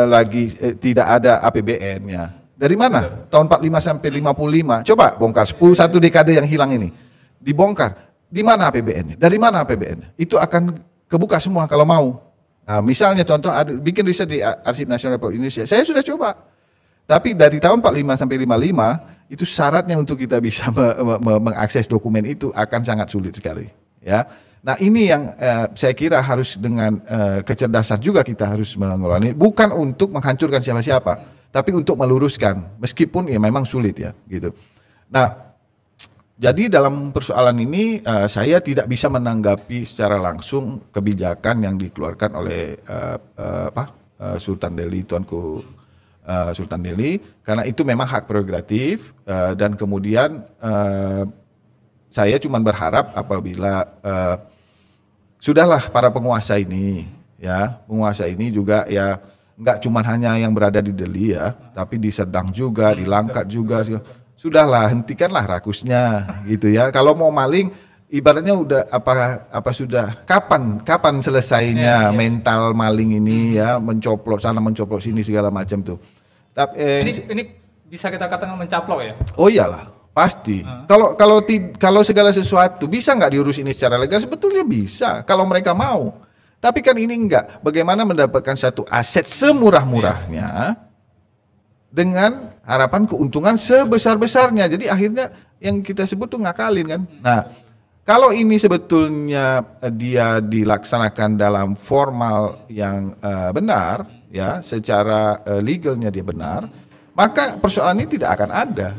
lagi tidak ada APBN ya. Dari mana? Tahun 45 sampai 55. Coba bongkar 1 dekade yang hilang ini. Dibongkar. Di mana APBN-nya? Dari mana APBN-nya? Itu akan kebuka semua kalau mau. Nah, misalnya contoh bikin riset di Arsip Nasional Republik Indonesia. Saya sudah coba. Tapi dari tahun 45 sampai 55 itu syaratnya untuk kita bisa mengakses dokumen itu akan sangat sulit sekali, ya. Nah, ini yang saya kira harus dengan kecerdasan juga kita harus mengelola ini, bukan untuk menghancurkan siapa-siapa, tapi untuk meluruskan meskipun ya memang sulit ya, gitu. Nah, jadi dalam persoalan ini saya tidak bisa menanggapi secara langsung kebijakan yang dikeluarkan oleh Sultan Delhi, Tuanku Sultan Delhi, karena itu memang hak prerogatif dan kemudian saya cuma berharap apabila sudahlah para penguasa ini juga ya nggak cuma hanya yang berada di Delhi ya, tapi di Serdang juga, di Langkat juga. Sudahlah, hentikanlah rakusnya gitu ya. Kalau mau maling ibaratnya udah sudah kapan selesainya mental maling ini ya, mencoplok sana mencoplok sini segala macam tuh. Tapi ini bisa kita katakan mencaplok ya? Oh iyalah, pasti. Kalau segala sesuatu bisa nggak diurus ini secara legal, sebetulnya bisa kalau mereka mau. Tapi kan ini enggak. Bagaimana mendapatkan satu aset semurah-murahnya dengan harapan keuntungan sebesar-besarnya. Jadi akhirnya yang kita sebut tuh ngakalin kan. Nah, kalau ini sebetulnya dia dilaksanakan dalam formal yang benar, ya, secara legalnya dia benar, maka persoalan ini tidak akan ada.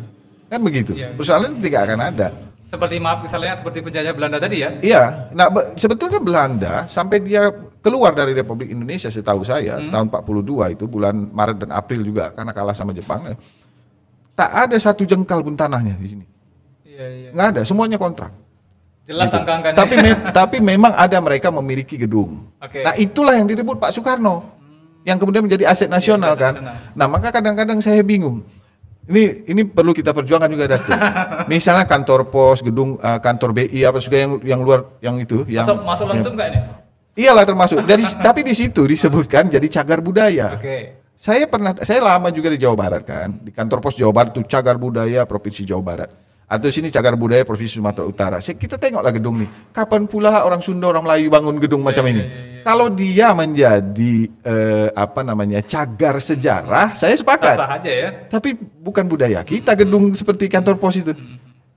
Kan begitu. Persoalan ini tidak akan ada. Seperti misalnya seperti penjajah Belanda tadi ya? Iya, nah sebetulnya Belanda sampai dia keluar dari Republik Indonesia setahu saya tahun 42 itu bulan Maret dan April juga karena kalah sama Jepang, tak ada satu jengkal pun tanahnya di sini. Iya. Nggak ada, semuanya kontrak. Jelas gitu. Angka-angkanya. Tapi memang ada mereka memiliki gedung. Nah itulah yang direbut Pak Soekarno, yang kemudian menjadi aset nasional kan. Nah maka kadang-kadang saya bingung. Ini perlu kita perjuangkan juga Datuk. Misalnya kantor pos, gedung kantor BI apa juga yang luar yang itu yang masuk langsung enggak ini? Iyalah termasuk. Tapi di situ disebutkan jadi cagar budaya. Saya lama juga di Jawa Barat kan, di kantor pos Jawa Barat itu cagar budaya Provinsi Jawa Barat. Atau sini cagar budaya Provinsi Sumatera Utara. Kita tengoklah gedung nih. Kapan pula orang Sunda, orang Melayu bangun gedung macam ini? Kalau dia menjadi cagar sejarah, saya sepakat. Sah aja ya. Tapi bukan budaya kita gedung seperti kantor pos itu.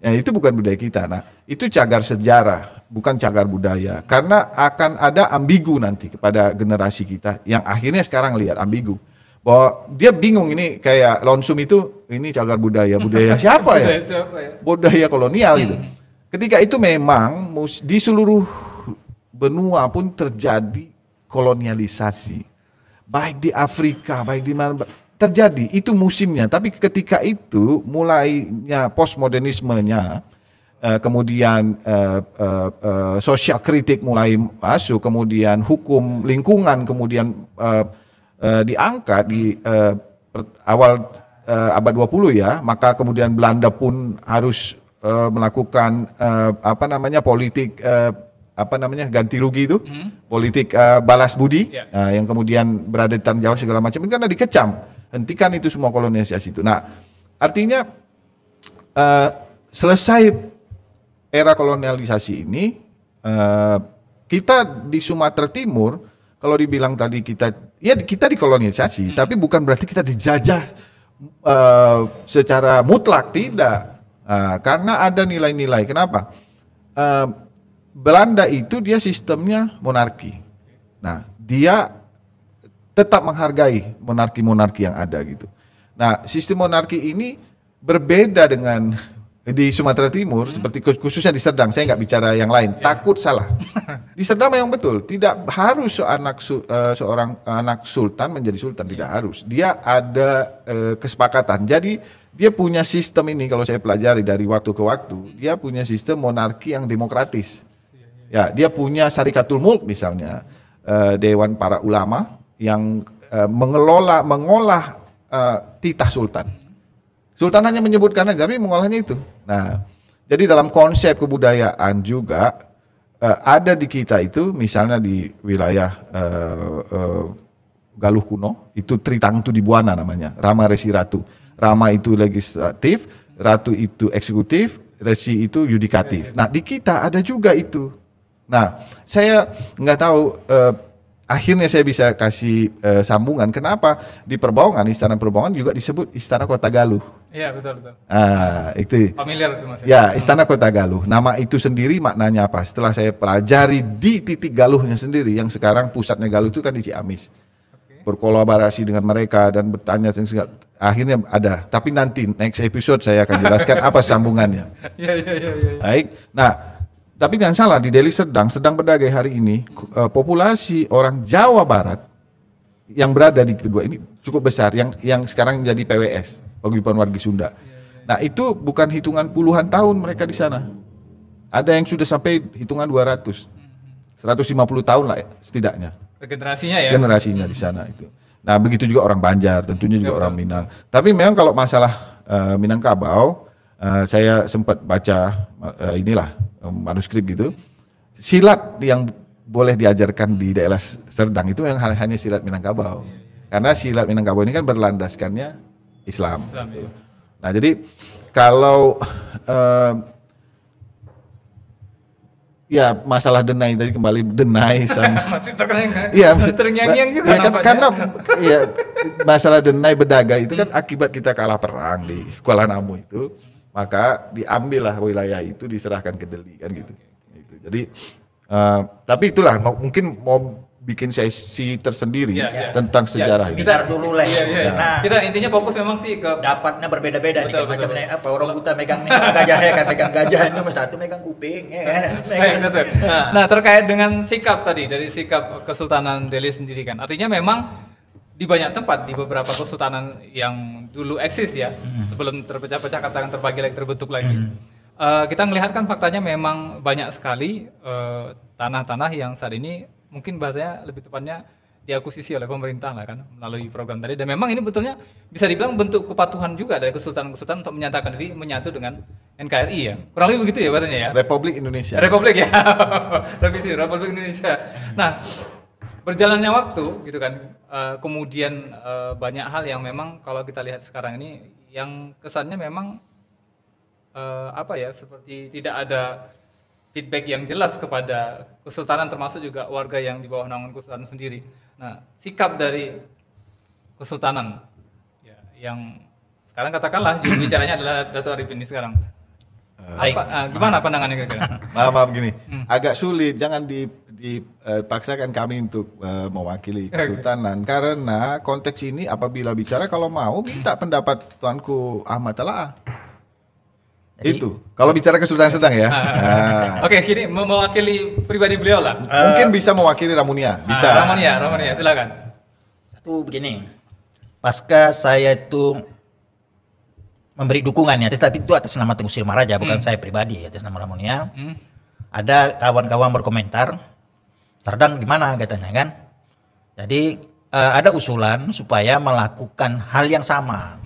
Ya, itu bukan budaya kita. Nah, itu cagar sejarah, bukan cagar budaya. Karena akan ada ambigu nanti kepada generasi kita yang akhirnya sekarang lihat ambigu. Bahwa dia bingung ini kayak Lonsum itu ini cagar budaya siapa ya? Budaya kolonial gitu. Ketika itu memang di seluruh benua pun terjadi kolonialisasi. Baik di Afrika, baik di mana terjadi, itu musimnya. Tapi ketika itu mulainya postmodernismenya, kemudian sosial kritik mulai masuk, kemudian hukum lingkungan kemudian diangkat awal abad 20 ya, maka kemudian Belanda pun harus melakukan politik ganti rugi itu, politik balas budi, yang kemudian berada di tanah Jawa segala macam, itu karena dikecam, hentikan itu semua kolonisasi itu. Nah, artinya selesai era kolonialisasi ini, kita di Sumatera Timur, kalau dibilang tadi kita dikolonisasi, tapi bukan berarti kita dijajah secara mutlak, tidak. Karena ada nilai-nilai. Kenapa? Belanda itu dia sistemnya monarki. Nah, dia tetap menghargai monarki-monarki yang ada gitu. Nah, sistem monarki ini berbeda dengan di Sumatera Timur, seperti khususnya di Serdang. Saya nggak bicara yang lain, takut salah. Di Serdang memang betul, tidak harus seorang anak sultan menjadi sultan, tidak harus. Dia ada kesepakatan. Jadi dia punya sistem ini, kalau saya pelajari dari waktu ke waktu, dia punya sistem monarki yang demokratis. Ya, dia punya Syarikatul Mulk misalnya, Dewan Para Ulama yang mengolah titah sultan. Sultan hanya menyebutkan aja, tapi mengolahnya itu. Nah, jadi dalam konsep kebudayaan juga ada di kita itu, misalnya di wilayah Galuh Kuno, itu Tritangtu di Buana namanya, Rama Resi Ratu. Rama itu legislatif, Ratu itu eksekutif, Resi itu yudikatif. Nah, di kita ada juga itu. Nah, saya nggak tahu, akhirnya saya bisa kasih sambungan. Kenapa di Perbaungan, Istana Perbaungan juga disebut Istana Kota Galuh. Iya, betul. Itu. Familiar itu Mas. Ya, Istana Kota Galuh. Nama itu sendiri maknanya apa? Setelah saya pelajari di titik Galuhnya sendiri, yang sekarang pusatnya Galuh itu kan di Ciamis. Berkolaborasi dengan mereka dan bertanya, akhirnya ada. Tapi nanti next episode saya akan jelaskan apa sambungannya. Iya. Baik. Nah, tapi jangan salah, di Deli Serdang Bedagai hari ini populasi orang Jawa Barat yang berada di kedua ini cukup besar, yang sekarang menjadi PWS, Paguyuban Wargi Sunda. Nah, itu bukan hitungan puluhan tahun mereka di sana. Ada yang sudah sampai hitungan 150 tahun lah ya, setidaknya. Generasinya ya. Generasinya di sana itu. Nah, begitu juga orang Banjar, tentunya juga orang Minang. Tapi memang kalau masalah Minangkabau, saya sempat baca manuskrip gitu. Silat yang boleh diajarkan di daerah Serdang itu yang hanya silat Minangkabau. Karena silat Minangkabau ini kan berlandaskannya Islam. Gitu. Nah, jadi kalau ya masalah denai tadi, kembali denai sama masih terngiang-ngiang. Iya, terngiang-ngiang juga ya, karena ya masalah denai Bedagai itu kan akibat kita kalah perang di Kuala Namu itu, maka diambillah wilayah itu diserahkan ke Deli kan gitu. Jadi tapi itulah mungkin mau bikin sesi tersendiri tentang sejarah ini. Kita dulu lah. Nah, kita intinya fokus memang sih ke dapatnya berbeda-beda nih, macam apa orang buta megang gajah ya kan, megang gajah ini satu megang kuping ya kan. Nah, terkait dengan sikap tadi, dari sikap Kesultanan Deli sendiri kan. Artinya memang di banyak tempat, di beberapa kesultanan yang dulu eksis ya, sebelum terpecah-pecah, katakan terbagi lagi, terbentuk lagi. Kita melihat kan faktanya memang banyak sekali tanah-tanah yang saat ini mungkin bahasanya lebih tepatnya diakuisisi oleh pemerintah lah kan, melalui program tadi. Dan memang ini betulnya bisa dibilang bentuk kepatuhan juga dari kesultanan-kesultanan untuk menyatakan diri menyatu dengan NKRI ya. Kurang lebih begitu ya bahasanya ya. Republik Indonesia. Republik ya. Revisi Republik Indonesia. Nah, berjalannya waktu gitu kan, kemudian banyak hal yang memang kalau kita lihat sekarang ini yang kesannya memang seperti tidak ada feedback yang jelas kepada kesultanan, termasuk juga warga yang di bawah naungan kesultanan sendiri. Nah, sikap dari kesultanan ya, yang sekarang katakanlah juru bicaranya adalah Dato' Arif ini sekarang. Gimana pandangannya kira-kira? Maaf gini, agak sulit, jangan dipaksakan kami untuk mewakili kesultanan, karena konteks ini apabila bicara, kalau mau minta pendapat Tuanku Ahmad Talaah. Itu kalau bicara Kesultanan Serdang ya. Oke, ini mewakili pribadi beliau lah. Mungkin bisa mewakili Ramunia, bisa. Ramunia, silakan. Satu begini, pasca saya itu memberi dukungan ya, tapi itu atas nama Tengku Sri Maharaja, bukan saya pribadi, atas nama Ramunia. Ada kawan-kawan berkomentar, Serdang gimana katanya kan. Jadi ada usulan supaya melakukan hal yang sama.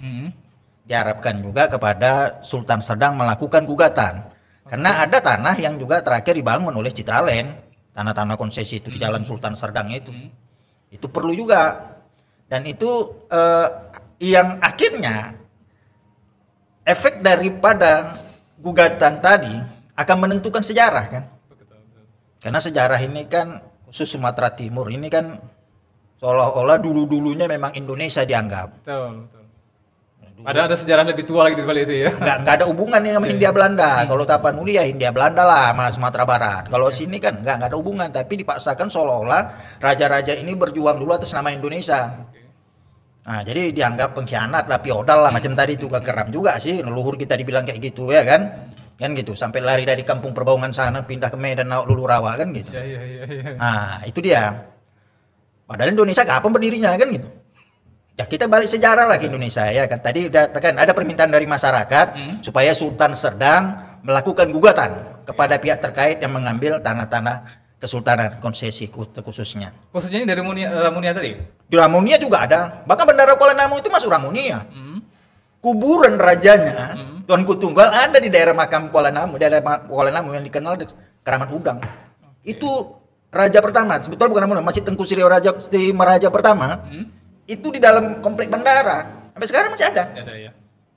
Diharapkan juga kepada Sultan Serdang melakukan gugatan. Karena ada tanah yang juga terakhir dibangun oleh Citraland, tanah-tanah konsesi itu di Jalan Sultan Serdang itu. Itu perlu juga. Dan itu yang akhirnya efek daripada gugatan tadi akan menentukan sejarah kan. Karena sejarah ini kan khusus Sumatera Timur ini kan seolah-olah dulu-dulunya memang Indonesia dianggap. Betul. Ada sejarah lebih tua lagi di balik itu ya. Nggak ada hubungan sama Hindia Belanda. Kalau Tapanuli ya Hindia Belanda lah sama Sumatera Barat. Kalau sini kan nggak ada hubungan, tapi dipaksakan seolah-olah raja-raja ini berjuang dulu atas nama Indonesia. Nah, jadi dianggap pengkhianat lah, feodal lah macam tadi itu keram juga sih. Leluhur kita dibilang kayak gitu ya kan. Kan gitu, sampai lari dari kampung Perbaungan sana pindah ke Medan, Nauk, Lulu Rawa kan gitu. Iya. Nah, itu dia. Padahal Indonesia kapan berdirinya kan gitu. Ya kita balik sejarah lagi Indonesia ya kan. Tadi kan ada permintaan dari masyarakat supaya Sultan Serdang melakukan gugatan kepada pihak terkait yang mengambil tanah-tanah kesultanan konsesi khususnya. Khususnya ini dari Ramunia tadi? Di Ramunia juga ada. Bahkan Bandara Kuala Namu itu masuk Ramunia. Kuburan rajanya Tuanku Tunggal ada di daerah makam Kuala Namu, daerah Kuala Namu yang dikenal Keramat Udang. Itu raja pertama, sebetulnya bukan Ramunia, Masjid Tengku Sri Maraja pertama. Itu di dalam komplek bandara. Sampai sekarang masih ada. Ada ya.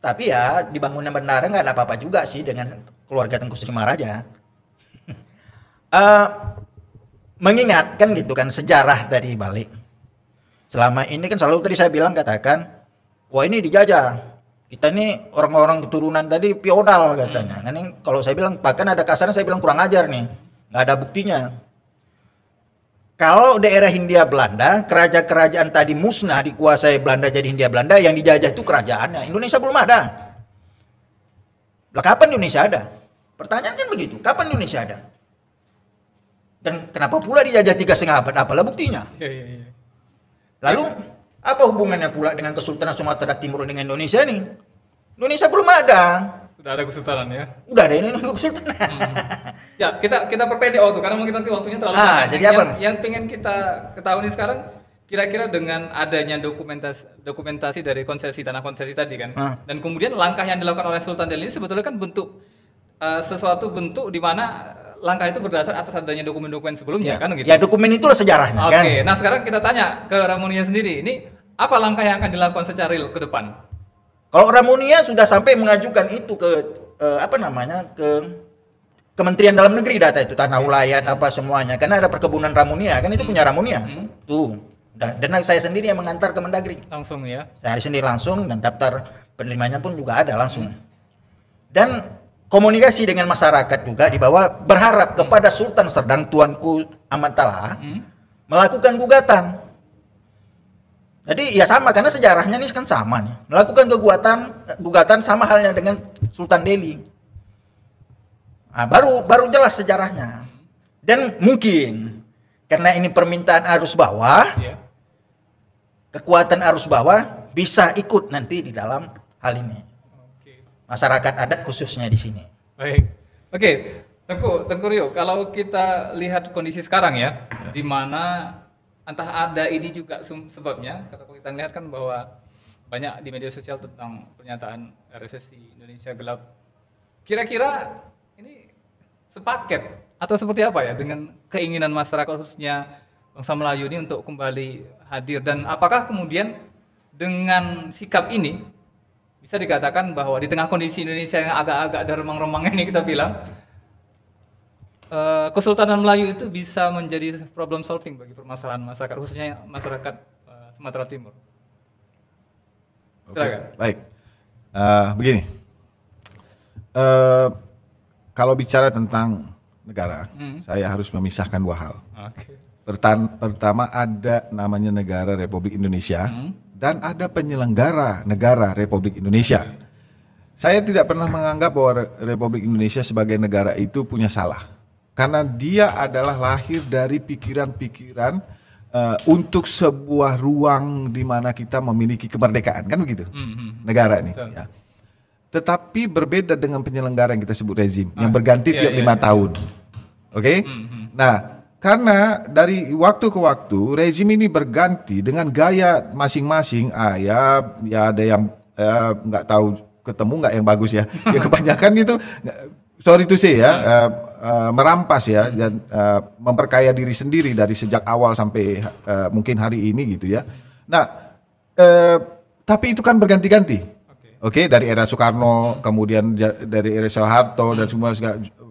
Tapi ya di bangunan bandara nggak ada apa-apa juga sih dengan keluarga Tengku Sri Maraja. Mengingatkan gitu kan sejarah dari balik. Selama ini kan selalu tadi saya bilang katakan, wah ini dijajah. Kita ini orang-orang keturunan tadi feodal katanya. Kan ini kalau saya bilang bahkan ada kasarnya saya bilang kurang ajar nih. Nggak ada buktinya. Kalau daerah Hindia Belanda, kerajaan tadi musnah dikuasai Belanda jadi Hindia Belanda, yang dijajah itu kerajaannya. Indonesia belum ada. Lah kapan Indonesia ada? Pertanyaan kan begitu. Kapan Indonesia ada? Dan kenapa pula dijajah 3,5 abad? Apalah buktinya? Iya. Lalu apa hubungannya pula dengan Kesultanan Sumatera Timur dengan Indonesia nih? Indonesia belum ada. Sudah ada kesultanan ya? Udah ada ini kesultanan. Ya, kita perpendek waktu karena mungkin nanti waktunya terlalu panjang. Jadi apa? Yang pengen kita ketahui sekarang kira-kira dengan adanya dokumentasi dari tanah konsesi tadi kan. Dan kemudian langkah yang dilakukan oleh Sultan Delhi ini sebetulnya kan bentuk sesuatu bentuk di mana langkah itu berdasar atas adanya dokumen-dokumen sebelumnya kan gitu. Ya, dokumen itulah sejarahnya kan. Oke, nah sekarang kita tanya ke Ramunia sendiri. Ini apa langkah yang akan dilakukan secara real ke depan? Kalau Ramunia sudah sampai mengajukan itu ke ke Kementerian Dalam Negeri data itu tanah ulayat apa semuanya karena ada perkebunan Ramunia kan itu punya Ramunia tuh dan saya sendiri yang mengantar ke Mendagri langsung ya saya sendiri langsung dan daftar penerimanya pun juga ada langsung dan komunikasi dengan masyarakat juga dibawa berharap kepada Sultan Serdang Tuanku Amat Talah melakukan gugatan. Jadi ya sama karena sejarahnya ini kan sama nih. Melakukan gugatan sama halnya dengan Sultan Delhi. Nah, baru jelas sejarahnya. Dan mungkin karena ini permintaan arus bawah, kekuatan arus bawah bisa ikut nanti di dalam hal ini. Masyarakat adat khususnya di sini. Baik. Oke, Tengku Rio, kalau kita lihat kondisi sekarang ya, di mana entah ada ini juga sebabnya, kalau kita lihat kan bahwa banyak di media sosial tentang pernyataan resesi Indonesia gelap. Kira-kira ini sepaket atau seperti apa ya dengan keinginan masyarakat khususnya bangsa Melayu ini untuk kembali hadir dan apakah kemudian dengan sikap ini bisa dikatakan bahwa di tengah kondisi Indonesia yang agak-agak ada remang-remang ini kita bilang Kesultanan Melayu itu bisa menjadi problem solving bagi permasalahan masyarakat khususnya masyarakat Sumatera Timur. Oke, baik. Begini, kalau bicara tentang negara, saya harus memisahkan dua hal. Pertama ada namanya negara Republik Indonesia dan ada penyelenggara negara Republik Indonesia. Saya tidak pernah menganggap bahwa Republik Indonesia sebagai negara itu punya salah. Karena dia adalah lahir dari pikiran-pikiran untuk sebuah ruang di mana kita memiliki kemerdekaan, kan begitu? Negara ini. Ya. Tetapi berbeda dengan penyelenggara yang kita sebut rezim, yang berganti tiap 5 tahun. Oke? Nah, Karena dari waktu ke waktu rezim ini berganti dengan gaya masing-masing. Ya ada yang nggak tahu ketemu nggak yang bagus ya. Ya kebanyakan itu sorry to say ya, merampas ya dan memperkaya diri sendiri dari sejak awal sampai mungkin hari ini gitu ya. Nah, tapi itu kan berganti-ganti. Oke, dari era Soekarno, kemudian dari era Soeharto dan semua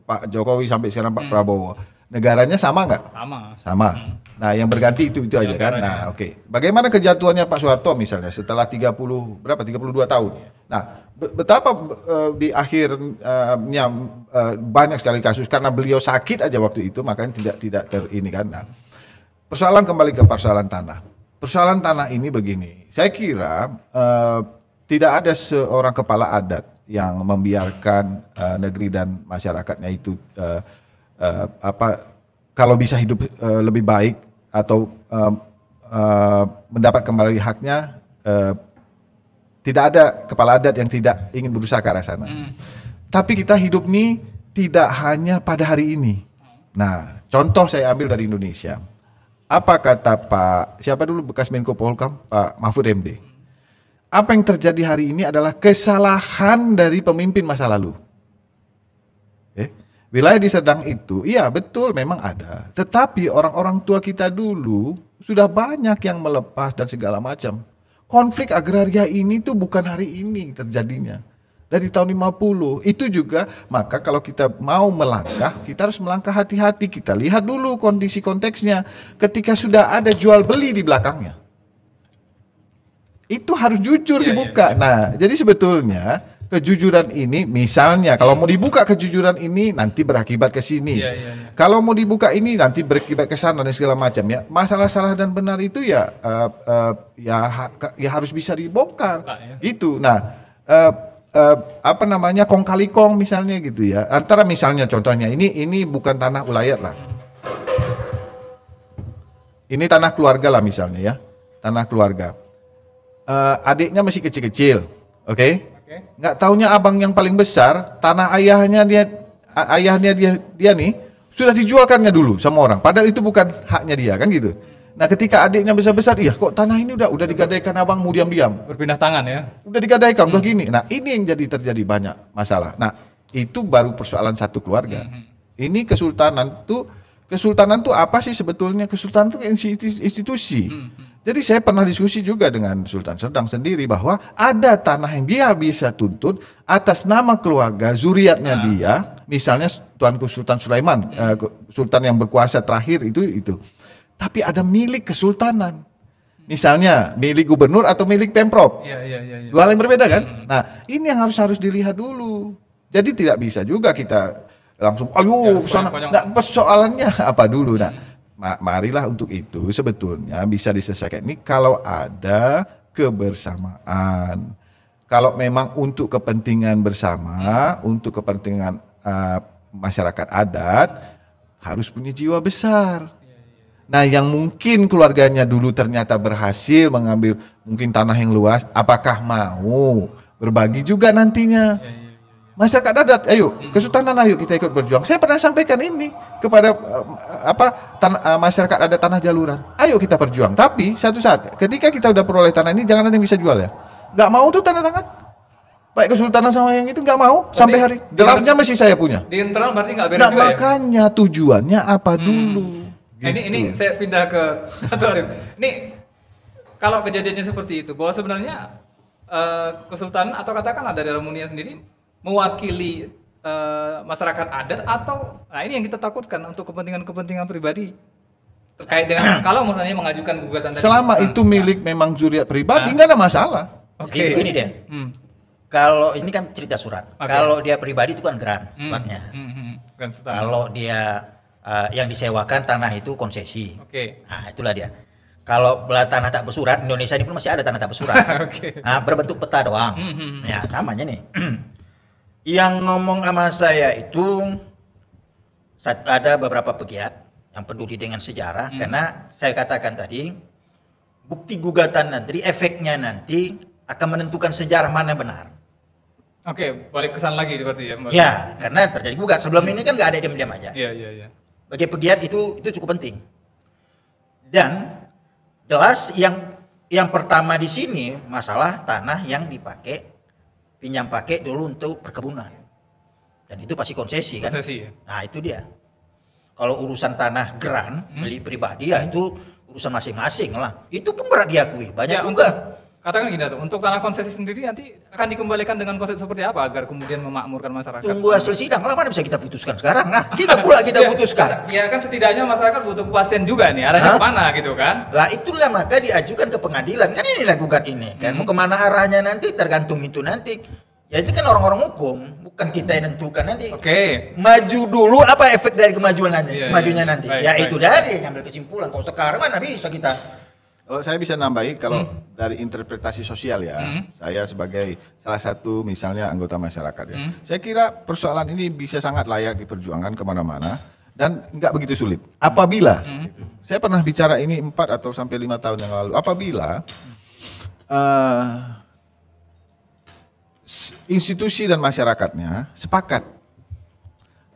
Pak Jokowi sampai sekarang Pak Prabowo. Negaranya sama nggak? Sama. Nah, yang berganti itu aja kan. Nah, oke. Bagaimana kejatuhannya Pak Soeharto misalnya setelah 32 tahun. Nah, betapa di akhirnya banyak sekali kasus karena beliau sakit aja waktu itu, makanya tidak ini kan. Nah, persoalan kembali ke persoalan tanah. Persoalan tanah ini begini. Saya kira tidak ada seorang kepala adat yang membiarkan negeri dan masyarakatnya itu kalau bisa hidup lebih baik atau mendapat kembali haknya, tidak ada kepala adat yang tidak ingin berusaha ke arah sana. Tapi kita hidup nih tidak hanya pada hari ini. Nah, contoh saya ambil dari Indonesia. Apa kata siapa dulu bekas Menko Polhukam, Pak Mahfud MD? Apa yang terjadi hari ini adalah kesalahan dari pemimpin masa lalu. Wilayah di Serdang itu, iya betul memang ada. Tetapi orang-orang tua kita dulu sudah banyak yang melepas dan segala macam. Konflik agraria ini tuh bukan hari ini terjadinya. Dari tahun 50. Itu juga, maka kalau kita mau melangkah, kita harus melangkah hati-hati. Kita lihat dulu kondisi konteksnya. Ketika sudah ada jual beli di belakangnya. Itu harus jujur dibuka. Nah, jadi sebetulnya kejujuran ini, misalnya kalau mau dibuka kejujuran ini nanti berakibat ke sini. Kalau mau dibuka ini nanti berakibat ke sana dan segala macam ya. Masalah salah dan benar itu ya harus bisa dibongkar. Gitu. Nah, kong kali kong misalnya gitu ya. Antara misalnya contohnya ini bukan tanah ulayat lah. Ini tanah keluarga lah misalnya ya. Tanah keluarga. Adiknya masih kecil-kecil, oke? Nggak taunya abang yang paling besar, tanah ayahnya dia nih sudah dijualkannya dulu sama orang. Padahal itu bukan haknya dia kan gitu. Nah, ketika adiknya besar-besar, iya kok tanah ini udah digadaikan abang mau diam-diam. Berpindah tangan ya. Udah digadaikan, udah gini. Nah, ini yang terjadi banyak masalah. Nah, itu baru persoalan satu keluarga. Ini kesultanan tuh apa sih sebetulnya? Kesultanan itu institusi. Jadi saya pernah diskusi juga dengan Sultan Serdang sendiri bahwa ada tanah yang dia bisa tuntut atas nama keluarga zuriatnya dia, misalnya Tuanku Sultan Sulaiman, sultan yang berkuasa terakhir itu. Tapi ada milik kesultanan. Misalnya milik gubernur atau milik pemprov. Dua hal yang berbeda kan? Nah, ini yang harus dilihat dulu. Jadi tidak bisa juga kita langsung ayo sana. Nah, persoalannya apa dulu? Nah, marilah untuk itu sebetulnya bisa diselesaikan ini kalau ada kebersamaan. Kalau memang untuk kepentingan bersama, untuk kepentingan masyarakat adat, harus punya jiwa besar. Nah, yang mungkin keluarganya dulu ternyata berhasil mengambil mungkin tanah yang luas, apakah mau berbagi juga nantinya? Masyarakat adat, ayo, kesultanan ayo kita ikut berjuang. Saya pernah sampaikan ini kepada masyarakat adat tanah Jaluran. Ayo kita berjuang. Tapi satu saat, ketika kita udah peroleh tanah ini, jangan ada yang bisa jual ya. Nggak mau tuh tanda tangan. Baik kesultanan sama yang itu nggak mau sampai hari. Draftnya masih saya punya. Di internal berarti nggak beres juga makanya tujuannya apa dulu? Gitu. Ini saya pindah ke Satu Arif. Ini kalau kejadiannya seperti itu, bahwa sebenarnya kesultanan atau katakanlah dari Ramunia sendiri mewakili masyarakat adat atau ini yang kita takutkan untuk kepentingan pribadi terkait dengan kalau misalnya mengajukan gugatan selama itu milik memang zuriat pribadi nggak ada masalah. Oke. Ini dia. Kalau ini kan cerita surat. Kalau dia pribadi itu kan grant suratnya. Kalau dia yang disewakan tanah itu konsesi. Nah, itulah dia. Kalau tanah tak bersurat, Indonesia ini pun masih ada tanah tak bersurat. Nah, berbentuk peta doang. Ya, samanya nih. Yang ngomong sama saya itu ada beberapa pegiat yang peduli dengan sejarah karena saya katakan tadi bukti gugatan nanti, efeknya nanti akan menentukan sejarah mana benar. Balik ke sana lagi berarti ya. Ya, karena terjadi gugat. Sebelum ini kan nggak ada diam-diam aja. Iya. Bagi pegiat itu cukup penting. Dan jelas yang pertama di sini masalah tanah yang dipakai pinjam pakai dulu untuk perkebunan. Dan itu pasti konsesi kan? Konsesi, ya? Nah, itu dia. Kalau urusan tanah geran milik pribadi ya itu urusan masing-masing lah. Itu pun berat diakui. Banyak juga. Katakan gini, untuk tanah konsesi sendiri nanti akan dikembalikan dengan konsep seperti apa agar kemudian memakmurkan masyarakat? Tunggu hasil sidang lah, mana bisa kita putuskan sekarang? Nah, kita putuskan. Ya kan setidaknya masyarakat butuh kepastian juga nih, arahnya kemana gitu kan? Lah itulah maka diajukan ke pengadilan, kan ini lakukan ini kan. Mau kemana arahnya nanti tergantung itu nanti. Ya itu kan orang-orang hukum, bukan kita yang nentukan nanti. Oke. Maju dulu apa efek dari kemajuan nanti? Majunya nanti. Baik, ya baik. itu dari ngambil kesimpulan. Kalau sekarang mana bisa kita? Kalau saya bisa nambahi kalau dari interpretasi sosial ya, saya sebagai salah satu misalnya anggota masyarakat ya, saya kira persoalan ini bisa sangat layak diperjuangkan kemana-mana dan nggak begitu sulit. Apabila, saya pernah bicara ini 4 atau sampai 5 tahun yang lalu, apabila institusi dan masyarakatnya sepakat,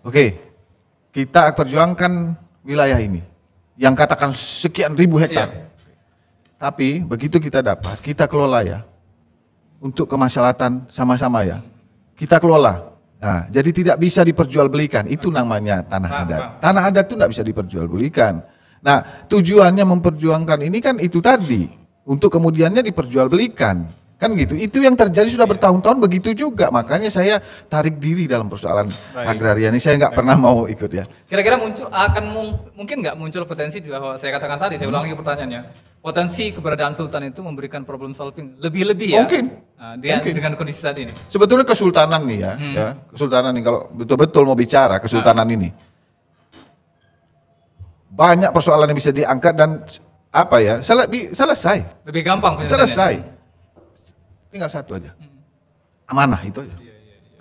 oke, kita perjuangkan wilayah ini, yang katakan sekian ribu hektar. Tapi begitu kita dapat, kita kelola ya. Untuk kemaslahatan sama-sama ya. Kita kelola. Nah, jadi tidak bisa diperjualbelikan. Itu namanya tanah adat. Tanah adat itu tidak bisa diperjualbelikan. Nah, tujuannya memperjuangkan ini kan itu tadi. Untuk kemudiannya diperjualbelikan. Kan gitu. Itu yang terjadi sudah bertahun-tahun begitu juga. Makanya saya tarik diri dalam persoalan agraria ini. Saya nggak pernah mau ikut ya. Kira-kira mungkin nggak muncul potensi bahwa saya katakan tadi, saya ulang lagi pertanyaannya. Potensi keberadaan sultan itu memberikan problem solving lebih-lebih ya. Mungkin. Nah, Mungkin. dengan kondisi saat ini. Sebetulnya kesultanan nih ya, kesultanan nih kalau betul-betul mau bicara kesultanan ini. Banyak persoalan yang bisa diangkat dan apa ya? Selesai. Lebih gampang penyelesaiannya. Selesai. Tinggal satu aja. Amanah itu aja.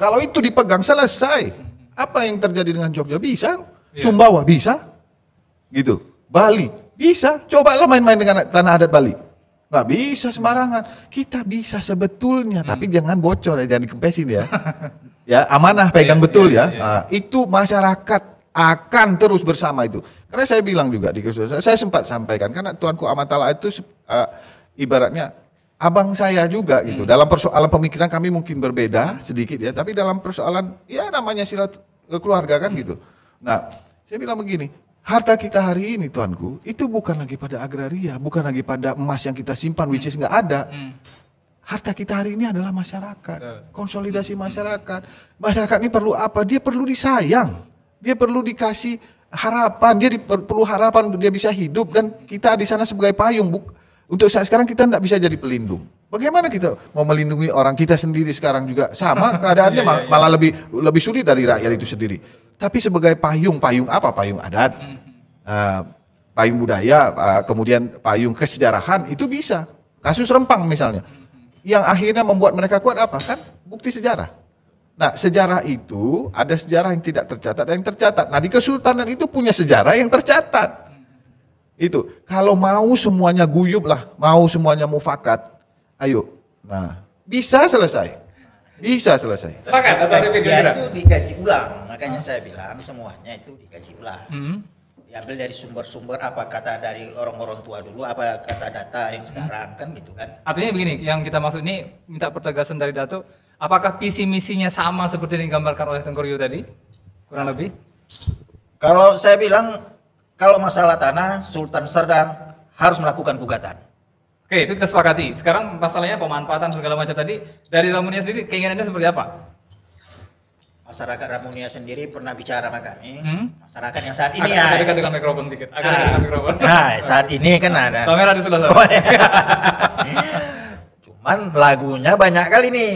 Kalau itu dipegang selesai. Apa yang terjadi dengan Jogja bisa? Sumbawa bisa? Gitu. Bali bisa, coba lo main-main dengan tanah adat Bali. Nggak bisa sembarangan. Kita bisa sebetulnya, tapi jangan bocor ya, jangan dikempesin ya. Ya, amanah pegang betul ya. Nah, itu masyarakat akan terus bersama itu. Karena saya bilang juga di kesulitan, saya sempat sampaikan karena Tuanku Amatala itu ibaratnya abang saya juga gitu. Dalam persoalan pemikiran kami mungkin berbeda sedikit ya, tapi dalam persoalan ya namanya silat keluarga kan gitu. Nah, saya bilang begini, harta kita hari ini Tuanku, itu bukan lagi pada agraria, bukan lagi pada emas yang kita simpan, which is nggak ada. Harta kita hari ini adalah masyarakat, konsolidasi masyarakat. Masyarakat ini perlu apa? Dia perlu disayang, dia perlu dikasih harapan, dia perlu harapan untuk dia bisa hidup, dan kita di sana sebagai payung. Untuk saat sekarang kita tidak bisa jadi pelindung. Bagaimana kita mau melindungi orang kita sendiri sekarang juga sama keadaannya malah lebih sulit dari rakyat itu sendiri. Tapi sebagai payung apa? Payung adat, payung budaya, kemudian payung kesejarahan itu bisa. Kasus Rempang misalnya, yang akhirnya membuat mereka kuat apa? Kan bukti sejarah. Nah, sejarah itu ada sejarah yang tidak tercatat dan yang tercatat. Nah, di kesultanan itu punya sejarah yang tercatat. Itu kalau mau semuanya guyub lah, mau semuanya mufakat, ayo. Nah, bisa selesai. Bisa selesai. Sepakat atau review Ya itu dikaji ulang, makanya saya bilang semuanya itu dikaji ulang. Diambil dari sumber-sumber apa kata dari orang-orang tua dulu, apa kata data yang sekarang kan gitu kan. Artinya begini, yang kita maksud ini minta pertegasan dari Dato, apakah visi misinya sama seperti yang digambarkan oleh Tengku Ryu tadi? Kurang lebih? Kalau saya bilang kalau masalah tanah, Sultan Serdang harus melakukan gugatan. Oke, itu kita sepakati. Sekarang masalahnya pemanfaatan segala macam tadi. Dari Ramunia sendiri, keinginannya seperti apa? Masyarakat Ramunia sendiri pernah bicara sama kami. Masyarakat yang saat ini Agak dekat dengan mikrofon dikit. Agak dekat dengan mikrofon. Nah, saat ini kan ada. Kamera di sebelah sana. Cuman lagunya banyak kali nih.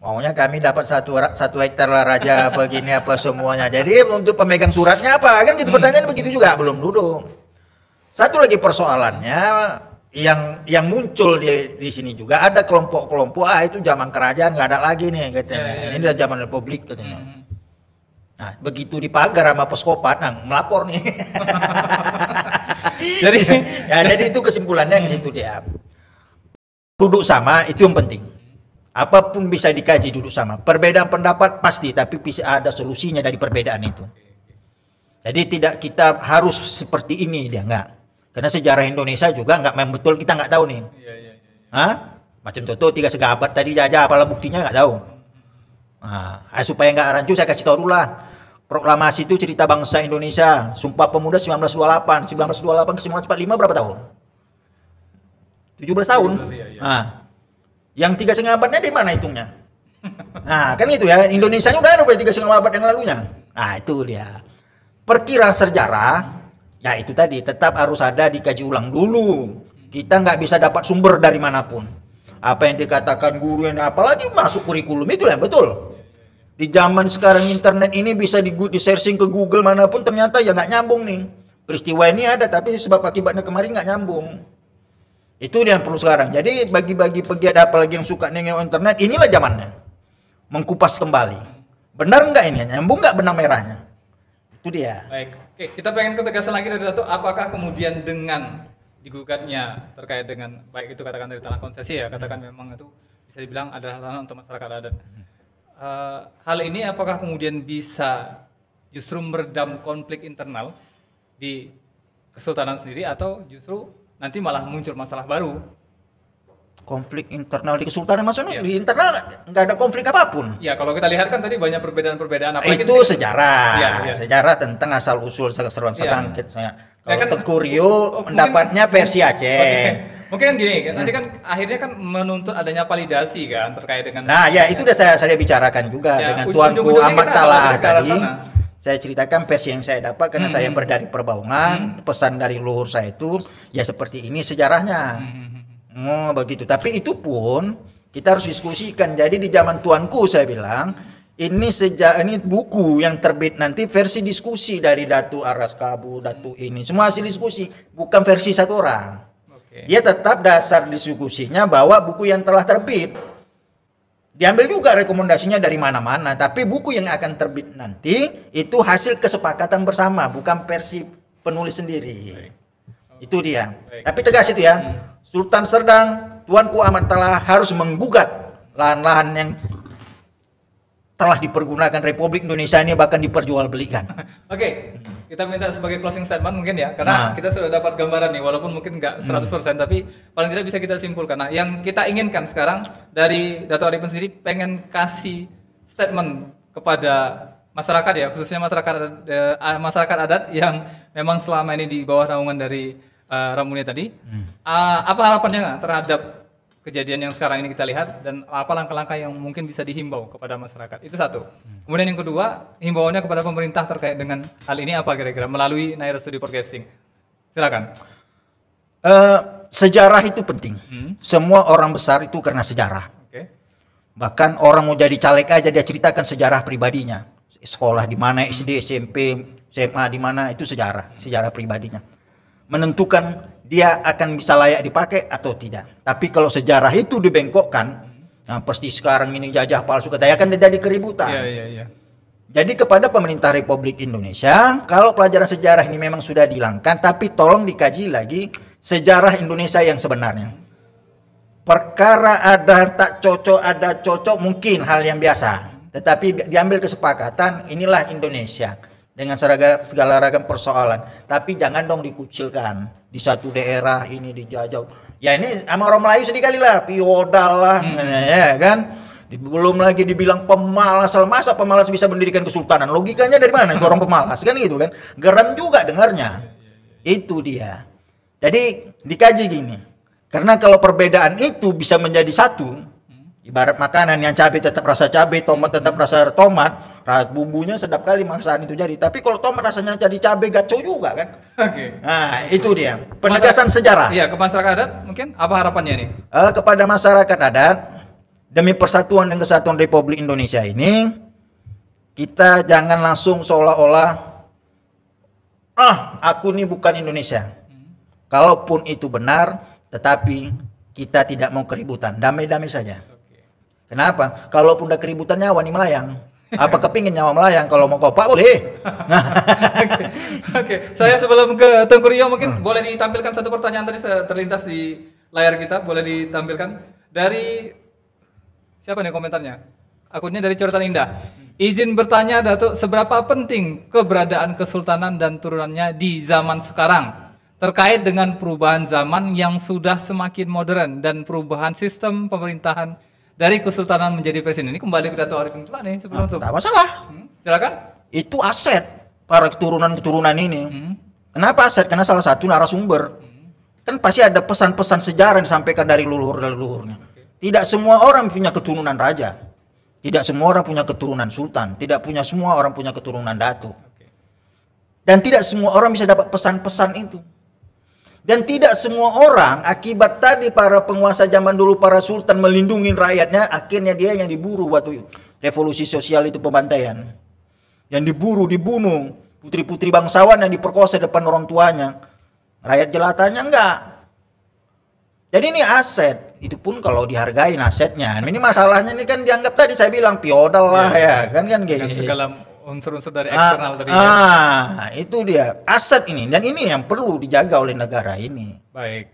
Maunya kami dapat satu hektar lah raja begini apa semuanya. Jadi untuk pemegang suratnya apa? Kan gitu pertanyaan begitu juga belum duduk. Satu lagi persoalannya yang muncul di sini juga ada kelompok-kelompok itu zaman kerajaan nggak ada lagi nih katanya. Ini udah zaman republik katanya. Nah, begitu dipagar sama peskopat, melapor nih. jadi itu kesimpulannya ke situ dia. Duduk sama itu yang penting. Apapun bisa dikaji duduk sama. Perbedaan pendapat pasti, tapi bisa ada solusinya dari perbedaan itu. Jadi tidak kita harus seperti ini, dia enggak. Karena sejarah Indonesia juga enggak memang betul, kita enggak tahu nih. Hah? Macam Toto 3 segabat tadi jajah, apalah buktinya enggak tahu. Nah, supaya enggak rancu saya kasih tahu dulu lah. Proklamasi itu cerita bangsa Indonesia. Sumpah Pemuda 1928 ke 1945 berapa tahun? 17 tahun. Nah, yang 3 setengah abadnya di mana hitungnya? Nah, kan itu ya. Indonesia nya udah ada 3 setengah abad yang lalunya. Nah, itu dia. Perkiraan sejarah, ya itu tadi tetap harus ada dikaji ulang dulu. Kita nggak bisa dapat sumber dari manapun. Apa yang dikatakan guru yang apalagi masuk kurikulum itu yang betul. Di zaman sekarang internet ini bisa di-searching ke Google manapun, ternyata ya nggak nyambung nih. Peristiwa ini ada tapi sebab akibatnya kemarin nggak nyambung. Itu yang perlu sekarang. Jadi bagi-bagi pegiat apalagi yang suka nengok internet, inilah zamannya. Mengkupas kembali. Benar nggak ini? Nyambung nggak benang merahnya? Itu dia. Baik. Oke, kita pengen ketegasan lagi dari Dato', apakah kemudian dengan digugatnya terkait dengan baik itu katakan dari tanah konsesi ya, katakan memang itu bisa dibilang adalah tanah untuk masyarakat adat. Hal ini apakah kemudian bisa justru meredam konflik internal di kesultanan sendiri atau justru nanti malah muncul masalah baru? Konflik internal di kesultanan maksudnya di internal nggak ada konflik apapun. Ya kalau kita lihat kan tadi banyak perbedaan-perbedaan. Itu sejarah, sejarah tentang asal usul seruan sedang. Kalau kan, Tengku Rio pendapatnya versi Aceh. Mungkin kan gini, nanti kan akhirnya kan menuntut adanya validasi kan terkait dengan. Nah ya itu udah saya bicarakan juga dengan Tuanku Ahmad Talah tadi. Saya ceritakan versi yang saya dapat karena saya berdari Perbaungan, pesan dari luhur saya itu ya seperti ini sejarahnya. Oh begitu, tapi itu pun kita harus diskusikan. Jadi di zaman tuanku saya bilang ini buku yang terbit nanti versi diskusi dari Datu Aras Kabu, Datu ini semua hasil diskusi, bukan versi satu orang. Dia tetap dasar diskusinya bahwa buku yang telah terbit diambil juga rekomendasinya dari mana-mana, tapi buku yang akan terbit nanti itu hasil kesepakatan bersama, bukan versi penulis sendiri. Itu dia. Tapi tegas itu ya. Sultan Serdang, Tuanku Ahmad Talah harus menggugat lahan-lahan yang telah dipergunakan Republik Indonesia ini bahkan diperjualbelikan. Oke, kita minta sebagai closing statement mungkin ya, karena kita sudah dapat gambaran nih, walaupun mungkin nggak 100%, tapi paling tidak bisa kita simpulkan. Nah, yang kita inginkan sekarang dari Dato' Arifin sendiri pengen kasih statement kepada masyarakat ya, khususnya masyarakat adat yang memang selama ini di bawah naungan dari Ramune tadi, apa harapannya terhadap kejadian yang sekarang ini kita lihat dan apa langkah-langkah yang mungkin bisa dihimbau kepada masyarakat? Itu satu. Kemudian yang kedua, himbauannya kepada pemerintah terkait dengan hal ini apa kira-kira melalui Naira Studio Podcasting? Silakan. Sejarah itu penting. Semua orang besar itu karena sejarah. Bahkan orang mau jadi caleg aja dia ceritakan sejarah pribadinya. Sekolah di mana, SD, SMP, SMA di mana, itu sejarah pribadinya. Menentukan dia akan bisa layak dipakai atau tidak. Tapi kalau sejarah itu dibengkokkan, nah pasti sekarang ini jajah palsu katanya akan terjadi keributan. Jadi kepada pemerintah Republik Indonesia, kalau pelajaran sejarah ini memang sudah dihilangkan, tapi tolong dikaji lagi sejarah Indonesia yang sebenarnya. Perkara ada tak cocok, ada cocok mungkin hal yang biasa. Tetapi diambil kesepakatan, inilah Indonesia. Dengan segala ragam persoalan, tapi jangan dong dikucilkan di satu daerah ini dijajah. Ya ini sama orang Melayu sedih kali lah, piodal lah, ya kan. Belum lagi dibilang pemalas, masa pemalas bisa mendirikan kesultanan? Logikanya dari mana itu orang pemalas kan gitu kan? Geram juga dengarnya. Itu dia. Jadi dikaji gini, karena kalau perbedaan itu bisa menjadi satu, ibarat makanan yang cabai tetap rasa cabai, tomat tetap rasa tomat. Bumbunya sedap kali masakan itu jadi, tapi kalau tomat rasanya jadi cabai gaco juga kan. Nah itu dia penegasan sejarah. Iya, ke masyarakat adat mungkin apa harapannya nih? Kepada masyarakat adat, demi persatuan dan kesatuan Republik Indonesia ini, kita jangan langsung seolah-olah aku ini bukan Indonesia. Kalaupun itu benar, tetapi kita tidak mau keributan, damai-damai saja. Kenapa? Kalaupun udah keributan nyawa nih melayang. Apa kepingin nyawa melayang? Kalau mau kopak boleh. Oke. Saya sebelum ke Tengku Rio mungkin boleh ditampilkan satu pertanyaan tadi terlintas di layar kita, boleh ditampilkan dari siapa nih komentarnya? akunnya dari Coretan Indah. Izin bertanya Datuk, seberapa penting keberadaan kesultanan dan turunannya di zaman sekarang terkait dengan perubahan zaman yang sudah semakin modern dan perubahan sistem pemerintahan dari kesultanan menjadi presiden. Ini kembali ke Datuk Arifin pula nih sebelum itu. Tidak masalah. Silakan. Itu aset para keturunan-keturunan ini. Kenapa aset? Karena salah satu narasumber. Kan pasti ada pesan-pesan sejarah yang disampaikan dari leluhur-leluhurnya. Tidak semua orang punya keturunan raja. Tidak semua orang punya keturunan sultan. Tidak semua orang punya keturunan datuk. Dan tidak semua orang bisa dapat pesan-pesan itu. Dan tidak semua orang akibat tadi para penguasa zaman dulu, para sultan melindungi rakyatnya, akhirnya dia yang diburu waktu revolusi sosial itu, pembantaian. Yang diburu, dibunuh, putri-putri bangsawan yang diperkosa depan orang tuanya. Rakyat jelatanya enggak. Jadi ini aset, itu pun kalau dihargain asetnya. Ini masalahnya ini kan dianggap tadi saya bilang feodal lah ya, kan Dengan gitu. segala unsur-unsur dari eksternal tadi. Itu dia aset ini, dan ini yang perlu dijaga oleh negara ini. Baik.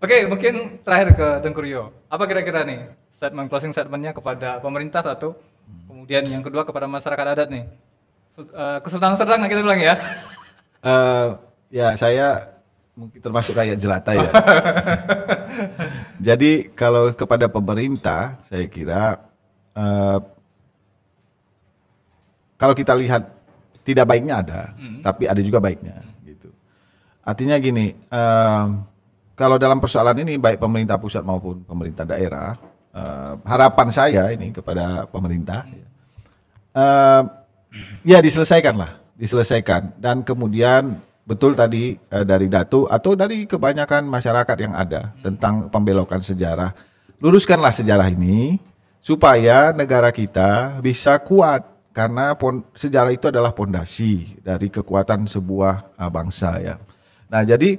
Oke, mungkin terakhir ke Tengku Rio. Apa kira-kira nih closing statementnya kepada pemerintah satu, kemudian yang kedua kepada masyarakat adat nih. Kesultanan Serdang kita bilang ya. Ya saya mungkin termasuk rakyat jelata ya. Jadi kalau kepada pemerintah saya kira kalau kita lihat tidak baiknya ada, tapi ada juga baiknya gitu. Artinya gini, kalau dalam persoalan ini baik pemerintah pusat maupun pemerintah daerah, harapan saya ini kepada pemerintah ya diselesaikan dan kemudian betul tadi dari Datu atau dari kebanyakan masyarakat yang ada tentang pembelokan sejarah, luruskanlah sejarah ini supaya negara kita bisa kuat karena sejarah itu adalah pondasi dari kekuatan sebuah bangsa ya. Nah jadi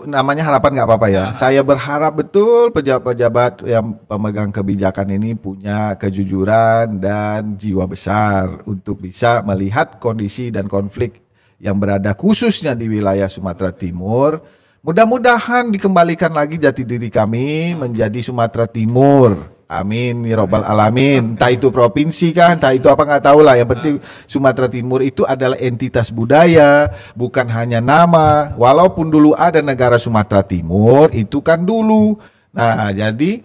namanya harapan nggak apa-apa ya. Saya berharap betul pejabat-pejabat yang pemegang kebijakan ini punya kejujuran dan jiwa besar untuk bisa melihat kondisi dan konflik yang berada khususnya di wilayah Sumatera Timur. Mudah-mudahan dikembalikan lagi jati diri kami menjadi Sumatera Timur. Amin ya robbal alamin. Entah itu provinsi kan, entah itu apa nggak tahu lah. Yang penting Sumatera Timur itu adalah entitas budaya, bukan hanya nama. Walaupun dulu ada negara Sumatera Timur, itu kan dulu. Nah, jadi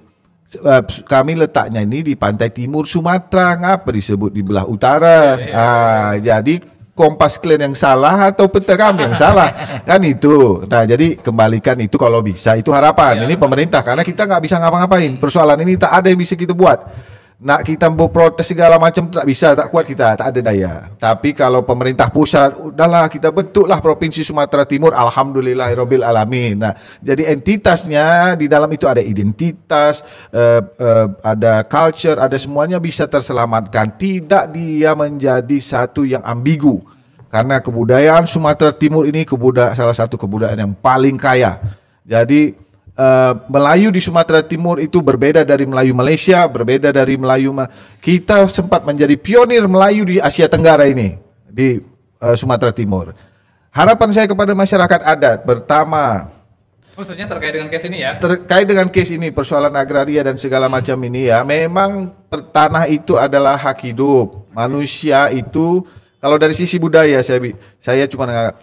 kami letaknya ini di pantai timur Sumatera, ngapa disebut di belah utara? Jadi kompas kalian yang salah atau peta kami yang salah kan itu. Nah jadi kembalikan itu kalau bisa, itu harapan ini pemerintah, karena kita nggak bisa ngapa-ngapain persoalan ini, tak ada yang bisa kita buat. Nak kita mau protes segala macam tak bisa, tak kuat kita, tak ada daya. Tapi kalau pemerintah pusat, udahlah kita bentuklah Provinsi Sumatera Timur, alhamdulillahirabbil alamin. Nah, jadi entitasnya di dalam itu ada identitas, ada culture, ada semuanya bisa terselamatkan. Tidak dia menjadi satu yang ambigu. Karena kebudayaan Sumatera Timur ini salah satu kebudayaan yang paling kaya. Jadi Melayu di Sumatera Timur itu berbeda dari Melayu Malaysia, berbeda dari Melayu kita sempat menjadi pionir Melayu di Asia Tenggara ini di Sumatera Timur. Harapan saya kepada masyarakat adat pertama, khususnya terkait dengan case ini ya. Terkait dengan case ini, persoalan agraria dan segala macam ini ya, memang tanah itu adalah hak hidup. Manusia itu kalau dari sisi budaya saya cuma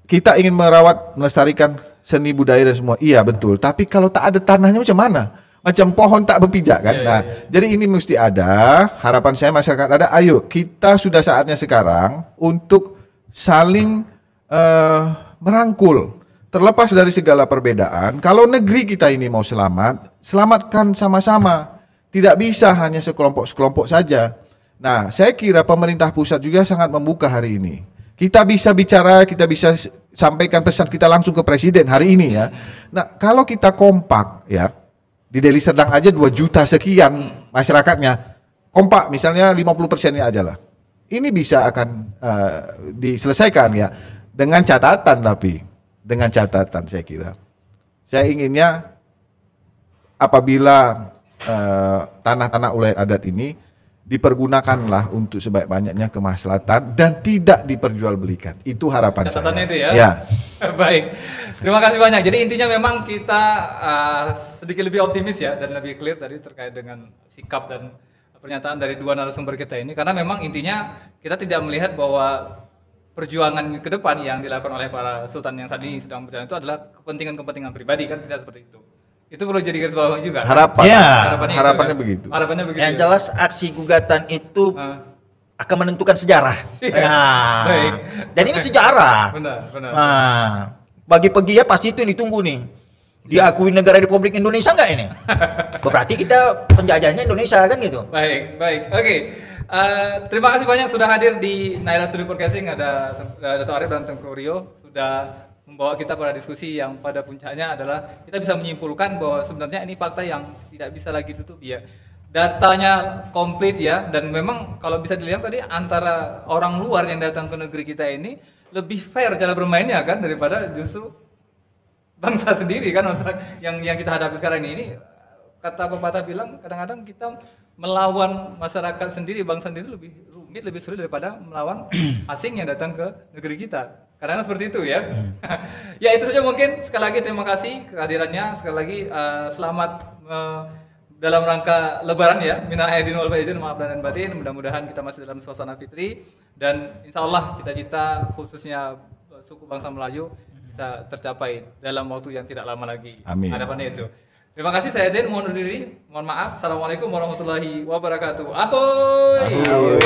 kita ingin merawat, melestarikan seni budaya dan semua, iya betul. Tapi kalau tak ada tanahnya macam mana? Macam pohon tak berpijak kan? Jadi ini mesti ada. Harapan saya masyarakat ada, ayo kita sudah saatnya sekarang untuk saling merangkul. Terlepas dari segala perbedaan, kalau negeri kita ini mau selamatkan sama-sama. Tidak bisa hanya sekelompok-sekelompok saja. Nah, saya kira pemerintah pusat juga sangat membuka hari ini. Kita bisa bicara, kita bisa sampaikan pesan kita langsung ke presiden hari ini ya. Nah, kalau kita kompak ya, di Deli Serdang aja 2 juta sekian masyarakatnya, kompak misalnya 50% aja lah. Ini bisa akan diselesaikan ya, dengan catatan dengan catatan saya kira. Saya inginnya apabila tanah-tanah ulayat adat ini dipergunakanlah untuk sebaik-banyaknya kemaslahatan dan tidak diperjualbelikan. Itu harapan catatannya saya. Itu ya. Baik. Terima kasih banyak. Jadi intinya memang kita sedikit lebih optimis ya dan lebih clear tadi terkait dengan sikap dan pernyataan dari dua narasumber kita ini, karena memang intinya kita tidak melihat bahwa perjuangan ke depan yang dilakukan oleh para sultan yang saat ini sedang berjalan itu adalah kepentingan-kepentingan pribadi, kan tidak seperti itu. Itu perlu jadi garis bawah juga. Harapan. Ya. Harapannya begitu. Harapannya begitu. Yang jelas aksi gugatan itu akan menentukan sejarah. Baik. Dan ini sejarah. Benar. Nah, bagi pegiat pasti itu yang ditunggu nih. Diakui negara Republik Indonesia nggak ini? Berarti kita penjajahnya Indonesia kan gitu. Baik. Oke. Terima kasih banyak sudah hadir di Naira Studio Podcasting. Ada Dato' Arif dan Tengku Rio sudah membawa kita pada diskusi yang pada puncaknya adalah kita bisa menyimpulkan bahwa sebenarnya ini fakta yang tidak bisa lagi tutup ya. Datanya komplit ya, dan memang kalau bisa dilihat tadi antara orang luar yang datang ke negeri kita ini lebih fair cara bermainnya kan daripada justru bangsa sendiri kan, masyarakat yang kita hadapi sekarang ini kata pepatah bilang kadang-kadang kita melawan masyarakat sendiri, bangsa sendiri lebih rumit, lebih sulit daripada melawan asing yang datang ke negeri kita. Kadang-kadang seperti itu ya. Ya itu saja mungkin. Sekali lagi terima kasih kehadirannya. Sekali lagi selamat dalam rangka Lebaran ya. Minal aidin wal faizin, maaf dan batin. Mudah-mudahan kita masih dalam suasana fitri dan insya Allah cita-cita khususnya suku bangsa Melayu bisa tercapai dalam waktu yang tidak lama lagi. Amin. Harapannya itu. Terima kasih, saya Zain, mohon undur diri. Mohon maaf. Assalamualaikum warahmatullahi wabarakatuh. Ahoy.